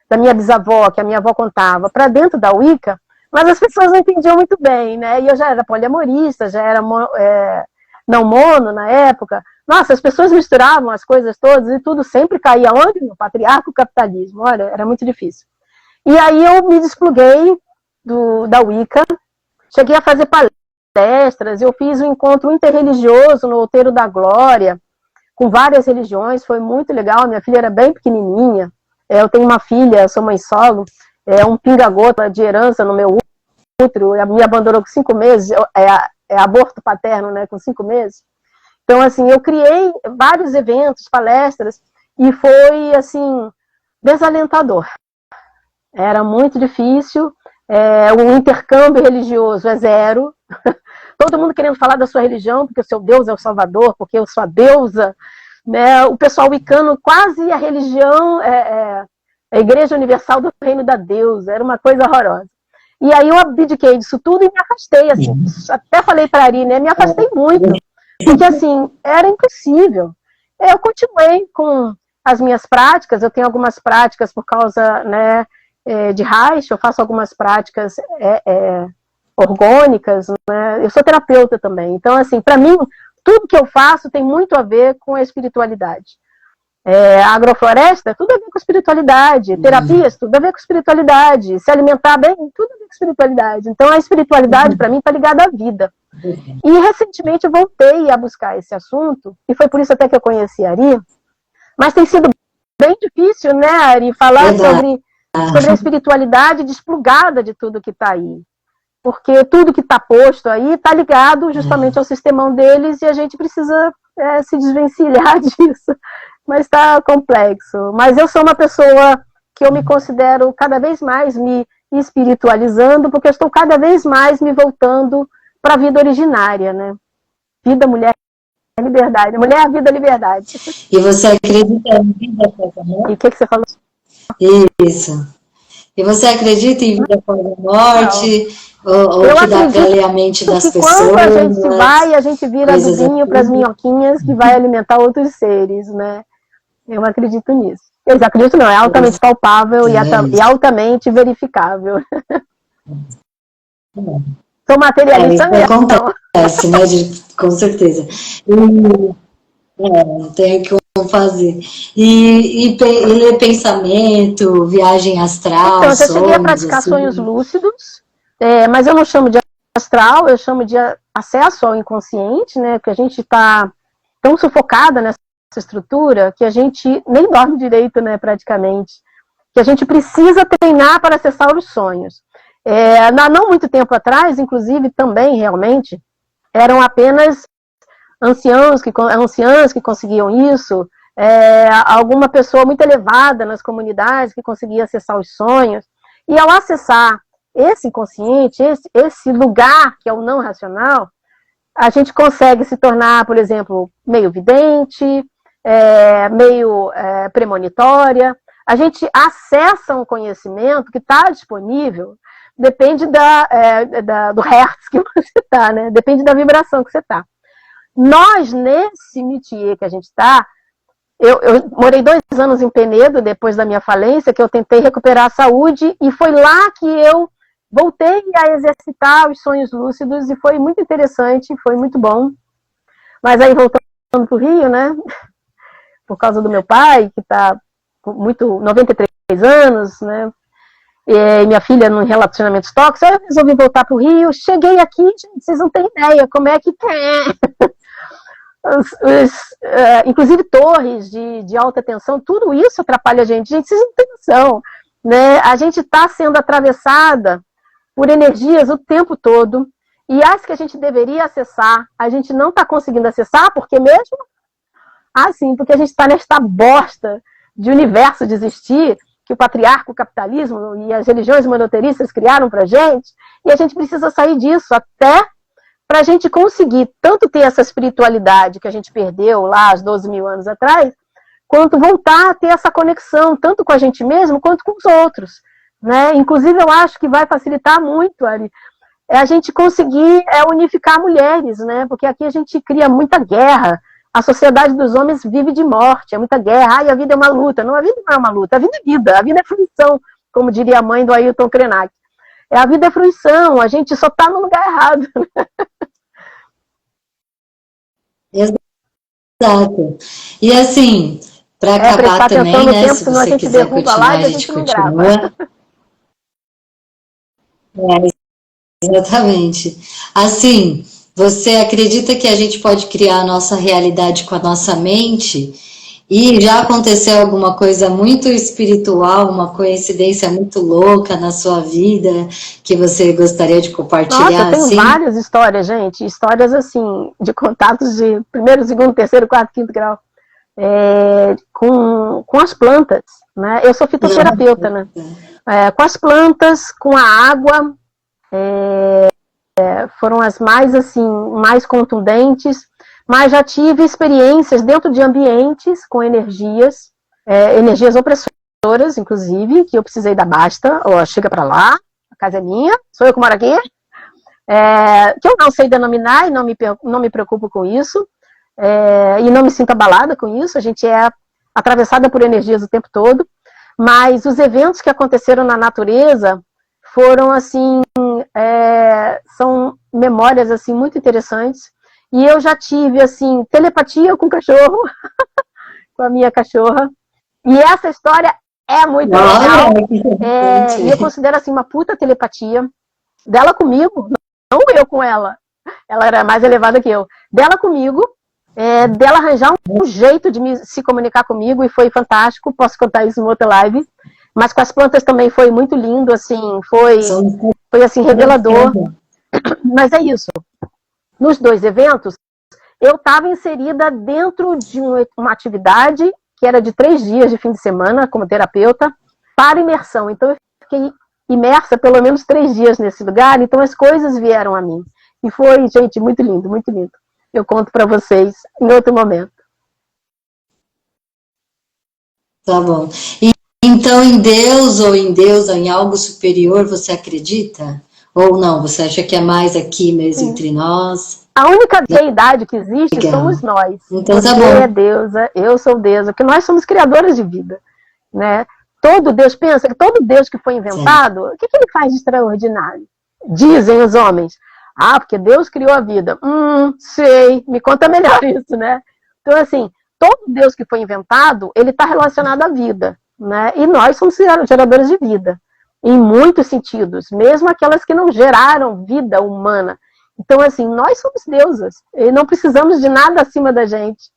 da minha bisavó, que a minha avó contava, para dentro da Wicca, mas as pessoas não entendiam muito bem, né? E eu já era poliamorista, já era não mono na época. Nossa, as pessoas misturavam as coisas todas e tudo sempre caía onde? No patriarca capitalismo. Olha, era muito difícil. E aí eu me despluguei da Wicca, cheguei a fazer palestras, eu fiz um encontro interreligioso no Outeiro da Glória, com várias religiões, foi muito legal. Minha filha era bem pequenininha, eu tenho uma filha, sou mãe solo, um pinga-gota de herança no meu útero, me abandonou com 5 meses, aborto paterno, né, com 5 meses. Então, assim, eu criei vários eventos, palestras, e foi, assim, desalentador. Era muito difícil, o intercâmbio religioso é zero, todo mundo querendo falar da sua religião, porque o seu Deus é o Salvador, porque eu sou a deusa, né? O pessoal wicano, quase a religião, a Igreja Universal do Reino da Deusa, era uma coisa horrorosa. E aí eu abdiquei disso tudo e me afastei, assim, até falei para a Ari, né? Me afastei muito, porque assim, era impossível. Eu continuei com as minhas práticas, eu tenho algumas práticas por causa, né, de Reich, eu faço algumas práticas orgânicas, né? Eu sou terapeuta também, então assim, para mim, tudo que eu faço tem muito a ver com a espiritualidade. Agrofloresta, tudo a ver com espiritualidade, terapias, tudo a ver com espiritualidade, se alimentar bem, tudo a ver com espiritualidade. Então a espiritualidade para mim está ligada à vida. E recentemente eu voltei a buscar esse assunto, e foi por isso até que eu conheci a Ari, mas tem sido bem difícil, né, Ari, falar sobre a espiritualidade desplugada de tudo que está aí. Porque tudo que está posto aí está ligado justamente ao sistemão deles e a gente precisa se desvencilhar disso. Mas está complexo. Mas eu sou uma pessoa que eu me considero cada vez mais me espiritualizando, porque eu estou cada vez mais me voltando para a vida originária, né? Vida, mulher, liberdade. Mulher, vida, liberdade. E você acredita em vida após a morte? E o que você falou? Isso. E você acredita em vida após a morte? Ou eu que dá para ler a mente das pessoas? Quando a gente se vai, a gente vira adubinho para as minhoquinhas que vai alimentar outros seres, né? Eu acredito nisso. Eu acredito não, é altamente palpável e altamente verificável. Sou materialista mesmo. Acontece, né? Com certeza. Não tem o que fazer. E ler pensamento, viagem astral, então, eu cheguei a praticar assim, sonhos lúcidos, mas eu não chamo de astral, eu chamo de acesso ao inconsciente, né? Porque a gente está tão sufocada nessa estrutura que a gente nem dorme direito, né, praticamente. Que a gente precisa treinar para acessar os sonhos. Não muito tempo atrás, inclusive, também, realmente, eram apenas anciãs que conseguiam isso, alguma pessoa muito elevada nas comunidades que conseguia acessar os sonhos. E ao acessar esse inconsciente, esse lugar que é o não racional, a gente consegue se tornar, por exemplo, meio vidente, meio premonitória. A gente acessa um conhecimento que está disponível, depende do hertz que você está, né? Depende da vibração que você está. Nós, nesse métier que a gente está, eu morei 2 anos em Penedo, depois da minha falência, que eu tentei recuperar a saúde, e foi lá que eu voltei a exercitar os sonhos lúcidos, e foi muito interessante, foi muito bom. Mas aí, voltando para o Rio, né, por causa do meu pai, que está com 93 anos, né, e minha filha num relacionamento tóxico, aí eu resolvi voltar para o Rio, cheguei aqui, gente, vocês não têm ideia como é que inclusive torres de alta tensão, tudo isso atrapalha a gente. Gente, vocês não têm noção, né? A gente está sendo atravessada por energias o tempo todo, e as que a gente deveria acessar, a gente não está conseguindo acessar, porque mesmo assim, porque a gente está nesta bosta de universo de existir, que o patriarca, o capitalismo e as religiões monoteístas criaram para a gente, e a gente precisa sair disso até para a gente conseguir tanto ter essa espiritualidade que a gente perdeu lá há 12 mil anos atrás, quanto voltar a ter essa conexão, tanto com a gente mesmo, quanto com os outros. Né? Inclusive, eu acho que vai facilitar muito, Ari, a gente conseguir unificar mulheres, né? Porque aqui a gente cria muita guerra, a sociedade dos homens vive de morte, é muita guerra, a vida é uma luta. Não, a vida não é uma luta, a vida é vida, a vida é fruição, como diria a mãe do Ailton Krenak. A vida é fruição, a gente só está no lugar errado. Exato. E assim, para acabar também, né, tempo, se você quiser continuar, a gente continua. Exatamente. Assim, você acredita que a gente pode criar a nossa realidade com a nossa mente? E já aconteceu alguma coisa muito espiritual, uma coincidência muito louca na sua vida que você gostaria de compartilhar? Nossa, eu tenho várias histórias, gente. Histórias, assim, de contatos de primeiro, segundo, terceiro, quarto, quinto grau. com as plantas, né? Eu sou fitoterapeuta, né? Com as plantas, com a água, foram as mais, assim, mais contundentes, mas já tive experiências dentro de ambientes com energias opressoras, inclusive, que eu precisei dar basta, ó, chega pra lá, a casa é minha, sou eu que moro aqui, que eu não sei denominar e não me preocupo com isso, e não me sinto abalada com isso, a gente é atravessada por energias o tempo todo, mas os eventos que aconteceram na natureza foram, assim, são memórias, assim, muito interessantes, e eu já tive, assim, telepatia com o cachorro, com a minha cachorra, e essa história é muito legal, e eu considero, assim, uma puta telepatia, dela comigo, não eu com ela era mais elevada que eu, dela comigo, dela arranjar um jeito de se comunicar comigo, e foi fantástico, posso contar isso em outra live, mas com as plantas também foi muito lindo, assim, foi assim, revelador, mas é isso, nos 2 eventos, eu estava inserida dentro de uma atividade que era de 3 dias de fim de semana, como terapeuta, para imersão, então eu fiquei imersa pelo menos 3 dias nesse lugar, então as coisas vieram a mim, e foi, gente, muito lindo, muito lindo. Eu conto para vocês em outro momento. Tá bom. E, então, em Deus ou em deusa, em algo superior, você acredita? Ou não? Você acha que é mais aqui mesmo entre nós? A única deidade que existe somos nós. Então, você tá bom. é deusa, eu sou deusa, porque nós somos criadoras de vida, né? Todo Deus, pensa que todo Deus que foi inventado, o que ele faz de extraordinário? Dizem os homens. Porque Deus criou a vida. Sei, me conta melhor isso, né? Então, assim, todo Deus que foi inventado, ele está relacionado à vida, né? E nós somos geradores de vida, em muitos sentidos, mesmo aquelas que não geraram vida humana. Então, assim, nós somos deusas, e não precisamos de nada acima da gente.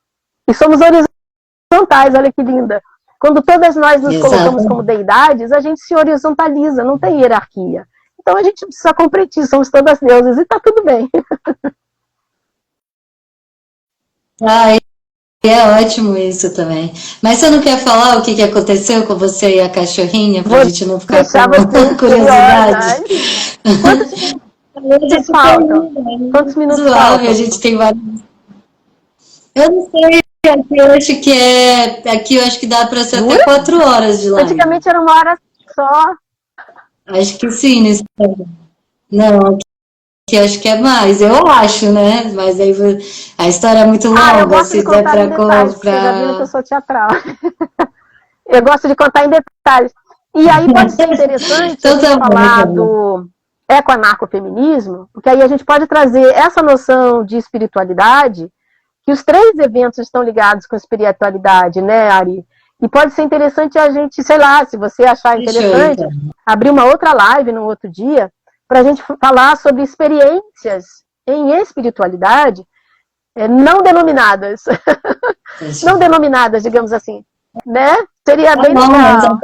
E somos horizontais, olha que linda. Quando todas nós nos colocamos como deidades, a gente se horizontaliza, não tem hierarquia. Então a gente precisa competir, somos todas deusas, e tá tudo bem. É ótimo isso também. Mas você não quer falar o que aconteceu com você e a cachorrinha, pra gente não ficar com curiosidade? Quantos minutos faltam? faltam? A gente tem vários... Eu não sei, aqui eu acho que dá para ser até 4 horas de live. Antigamente era 1 hora só. Acho que sim, nesse tempo. Não, aqui acho que é mais, eu acho, né? Mas aí a história é muito longa. Eu gosto de contar em detalhes, porque já viram que eu sou teatral. Eu gosto de contar em detalhes. E aí pode ser interessante a gente falar do ecoanarcofeminismo, porque aí a gente pode trazer essa noção de espiritualidade, que os 3 eventos estão ligados com a espiritualidade, né, Ari? E pode ser interessante a gente, sei lá, se você achar interessante, abrir uma outra live num outro dia, para a gente falar sobre experiências em espiritualidade não denominadas. Não denominadas, digamos assim. Né? Seria bem legal.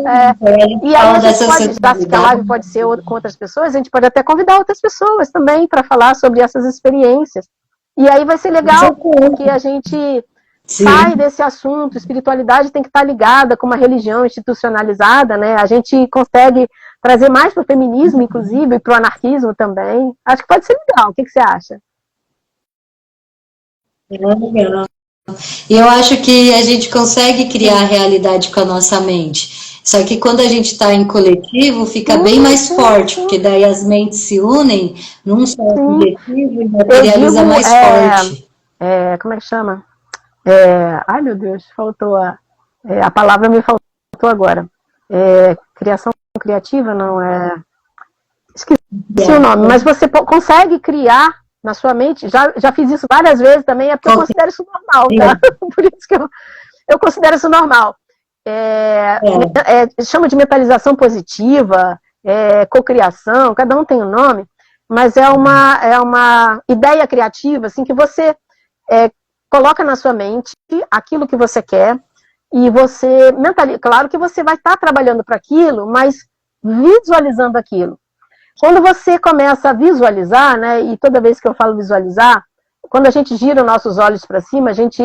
E aí a gente pode, já que a live pode ser com outras pessoas, a gente pode até convidar outras pessoas também para falar sobre essas experiências. E aí vai ser legal que a gente sai desse assunto. Espiritualidade tem que estar ligada com uma religião institucionalizada, né? A gente consegue trazer mais para o feminismo, inclusive, e para o anarquismo também. Acho que pode ser legal. O que você acha? Legal. E eu acho que a gente consegue criar a realidade com a nossa mente. Só que quando a gente está em coletivo, fica bem mais forte, porque daí as mentes se unem num só objetivo e materializa mais forte. Como é que chama? Ai, meu Deus, faltou a palavra me faltou agora. Criação criativa, não é... Esqueci o nome, mas você consegue criar na sua mente, já fiz isso várias vezes também, é porque eu considero isso normal, tá? Por isso que eu considero isso normal. Chama de mentalização positiva, cocriação, cada um tem um nome, mas é uma ideia criativa, assim, que você coloca na sua mente aquilo que você quer, e você mentaliza. Claro que você vai estar trabalhando para aquilo, mas visualizando aquilo. Quando você começa a visualizar, né, e toda vez que eu falo visualizar, quando a gente gira os nossos olhos para cima, a gente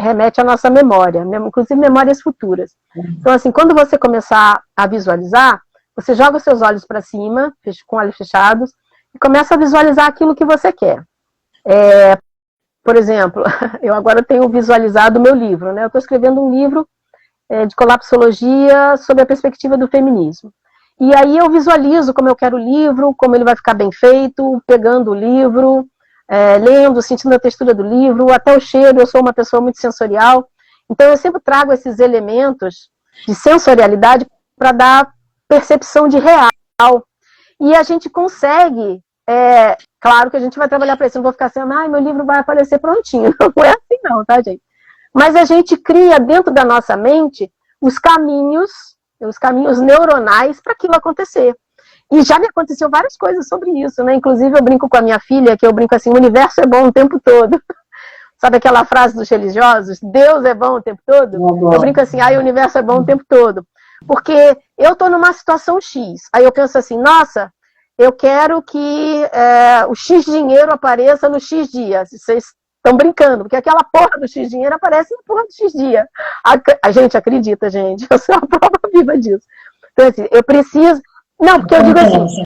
remete à nossa memória, inclusive memórias futuras. Então, assim, quando você começar a visualizar, você joga os seus olhos para cima, com olhos fechados, e começa a visualizar aquilo que você quer. Por exemplo, eu agora tenho visualizado o meu livro, né? Eu estou escrevendo um livro de colapsologia sob a perspectiva do feminismo. E aí eu visualizo como eu quero o livro, como ele vai ficar bem feito, pegando o livro, lendo, sentindo a textura do livro, até o cheiro. Eu sou uma pessoa muito sensorial, então eu sempre trago esses elementos de sensorialidade para dar percepção de real. E a gente consegue, claro que a gente vai trabalhar para isso, não vou ficar assim, meu livro vai aparecer prontinho. Não é assim não, tá, gente? Mas a gente cria dentro da nossa mente os caminhos neuronais para aquilo acontecer. E já me aconteceu várias coisas sobre isso, né? Inclusive eu brinco com a minha filha, que eu brinco assim, o universo é bom o tempo todo. Sabe aquela frase dos religiosos? Deus é bom o tempo todo? Eu brinco assim, o universo é bom o tempo todo. Porque eu estou numa situação X, aí eu penso assim, nossa, eu quero que o X dinheiro apareça no X dia. Vocês estão brincando, porque aquela porra do X dinheiro aparece na porra do X dia. A gente acredita, gente, eu sou a prova viva disso. Então assim, eu preciso... Não, porque eu digo assim,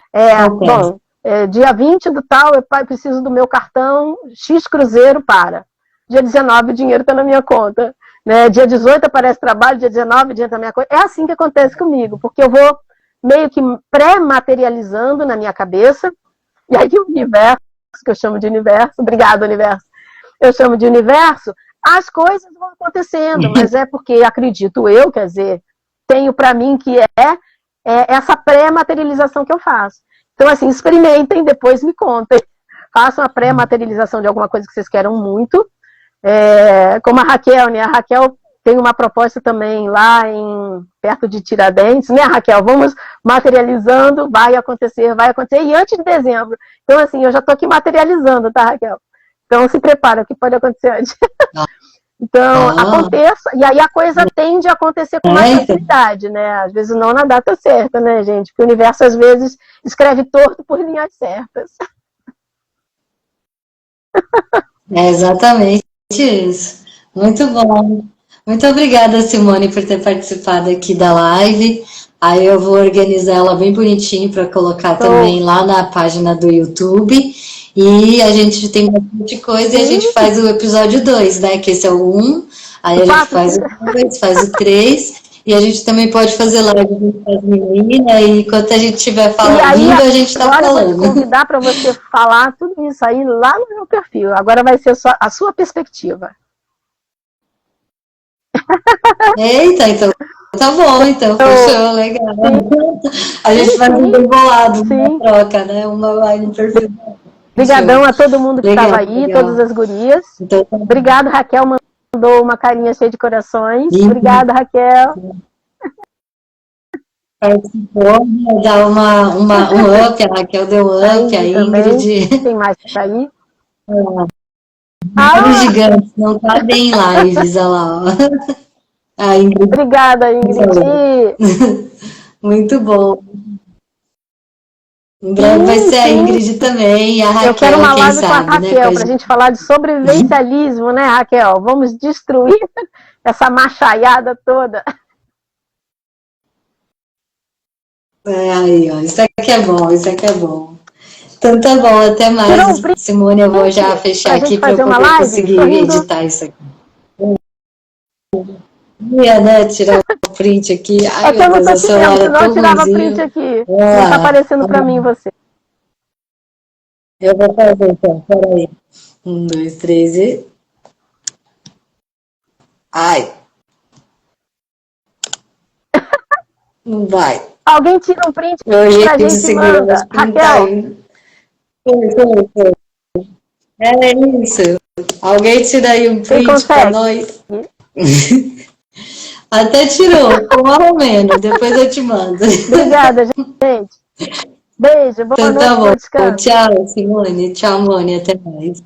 dia 20 do tal, eu preciso do meu cartão X Cruzeiro para. Dia 19 o dinheiro está na minha conta. Né? Dia 18 aparece trabalho, dia 19 o dinheiro está na minha conta. É assim que acontece comigo, porque eu vou meio que pré-materializando na minha cabeça, e aí o universo, que eu chamo de universo, obrigado universo, eu chamo de universo, as coisas vão acontecendo, mas é porque acredito eu, quer dizer, tenho para mim que essa pré-materialização que eu faço. Então, assim, experimentem, depois me contem. Façam a pré-materialização de alguma coisa que vocês queiram muito. Como a Raquel, né? A Raquel tem uma proposta também lá perto de Tiradentes, né, Raquel? Vamos materializando, vai acontecer, e antes de dezembro. Então, assim, eu já estou aqui materializando, tá, Raquel? Então, se prepara, o que pode acontecer antes. Então, aconteça, e aí a coisa tende a acontecer com mais facilidade, né? Às vezes não na data certa, né, gente? Porque o universo, às vezes, escreve torto por linhas certas. É exatamente isso. Muito bom. Muito obrigada, Simone, por ter participado aqui da live. Aí eu vou organizar ela bem bonitinho para colocar também lá na página do YouTube. E a gente tem bastante coisa e a gente faz o episódio 2, né? Que esse é o 1, aí a gente faz o 2, faz o 3, e a gente também pode fazer live com as meninas, e enquanto a gente estiver falando, a gente está falando. Eu vou te convidar para você falar tudo isso aí lá no meu perfil. Agora vai ser a sua perspectiva. Eita, então tá bom, então fechou, legal. A gente vai um bem bolado na troca, né? Uma vai no perfil. Obrigadão a todo mundo que estava aí, todas as gurias. Então, obrigado, Raquel, mandou uma carinha cheia de corações. Obrigada, Raquel. Participou, dá um up, a Raquel deu um up, a Ingrid. Tem mais que tá aí? Os gigantes, não tá bem lives, olha lá. A Ingrid. Obrigada, Ingrid. Muito bom. Em breve vai ser a Ingrid também, e a Raquel, eu quero uma live sabe, com a Raquel, né, pra gente falar de sobrevivencialismo, né, Raquel? Vamos destruir essa machaiada toda. Aí, ó, isso aqui é bom, isso aqui é bom. Então tá bom, até mais, Simone, eu vou já fechar aqui para eu poder conseguir editar isso aqui. Ia, né, tirar o print aqui. Ai, que eu não tô te vendo, senão eu tirava print aqui. Não tá aparecendo para mim você. Eu vou fazer então, peraí. 1, 2, 3 e... Ai! Não vai. Alguém tira um print pra gente e manda. Raquel. É isso. Alguém tira aí um print pra nós. Até tirou, ficou marromeno. Depois eu te mando. Obrigada, gente. Beijo, boa noite. Então tá bom. Tchau, Simone. Tchau, Mônica. Até mais.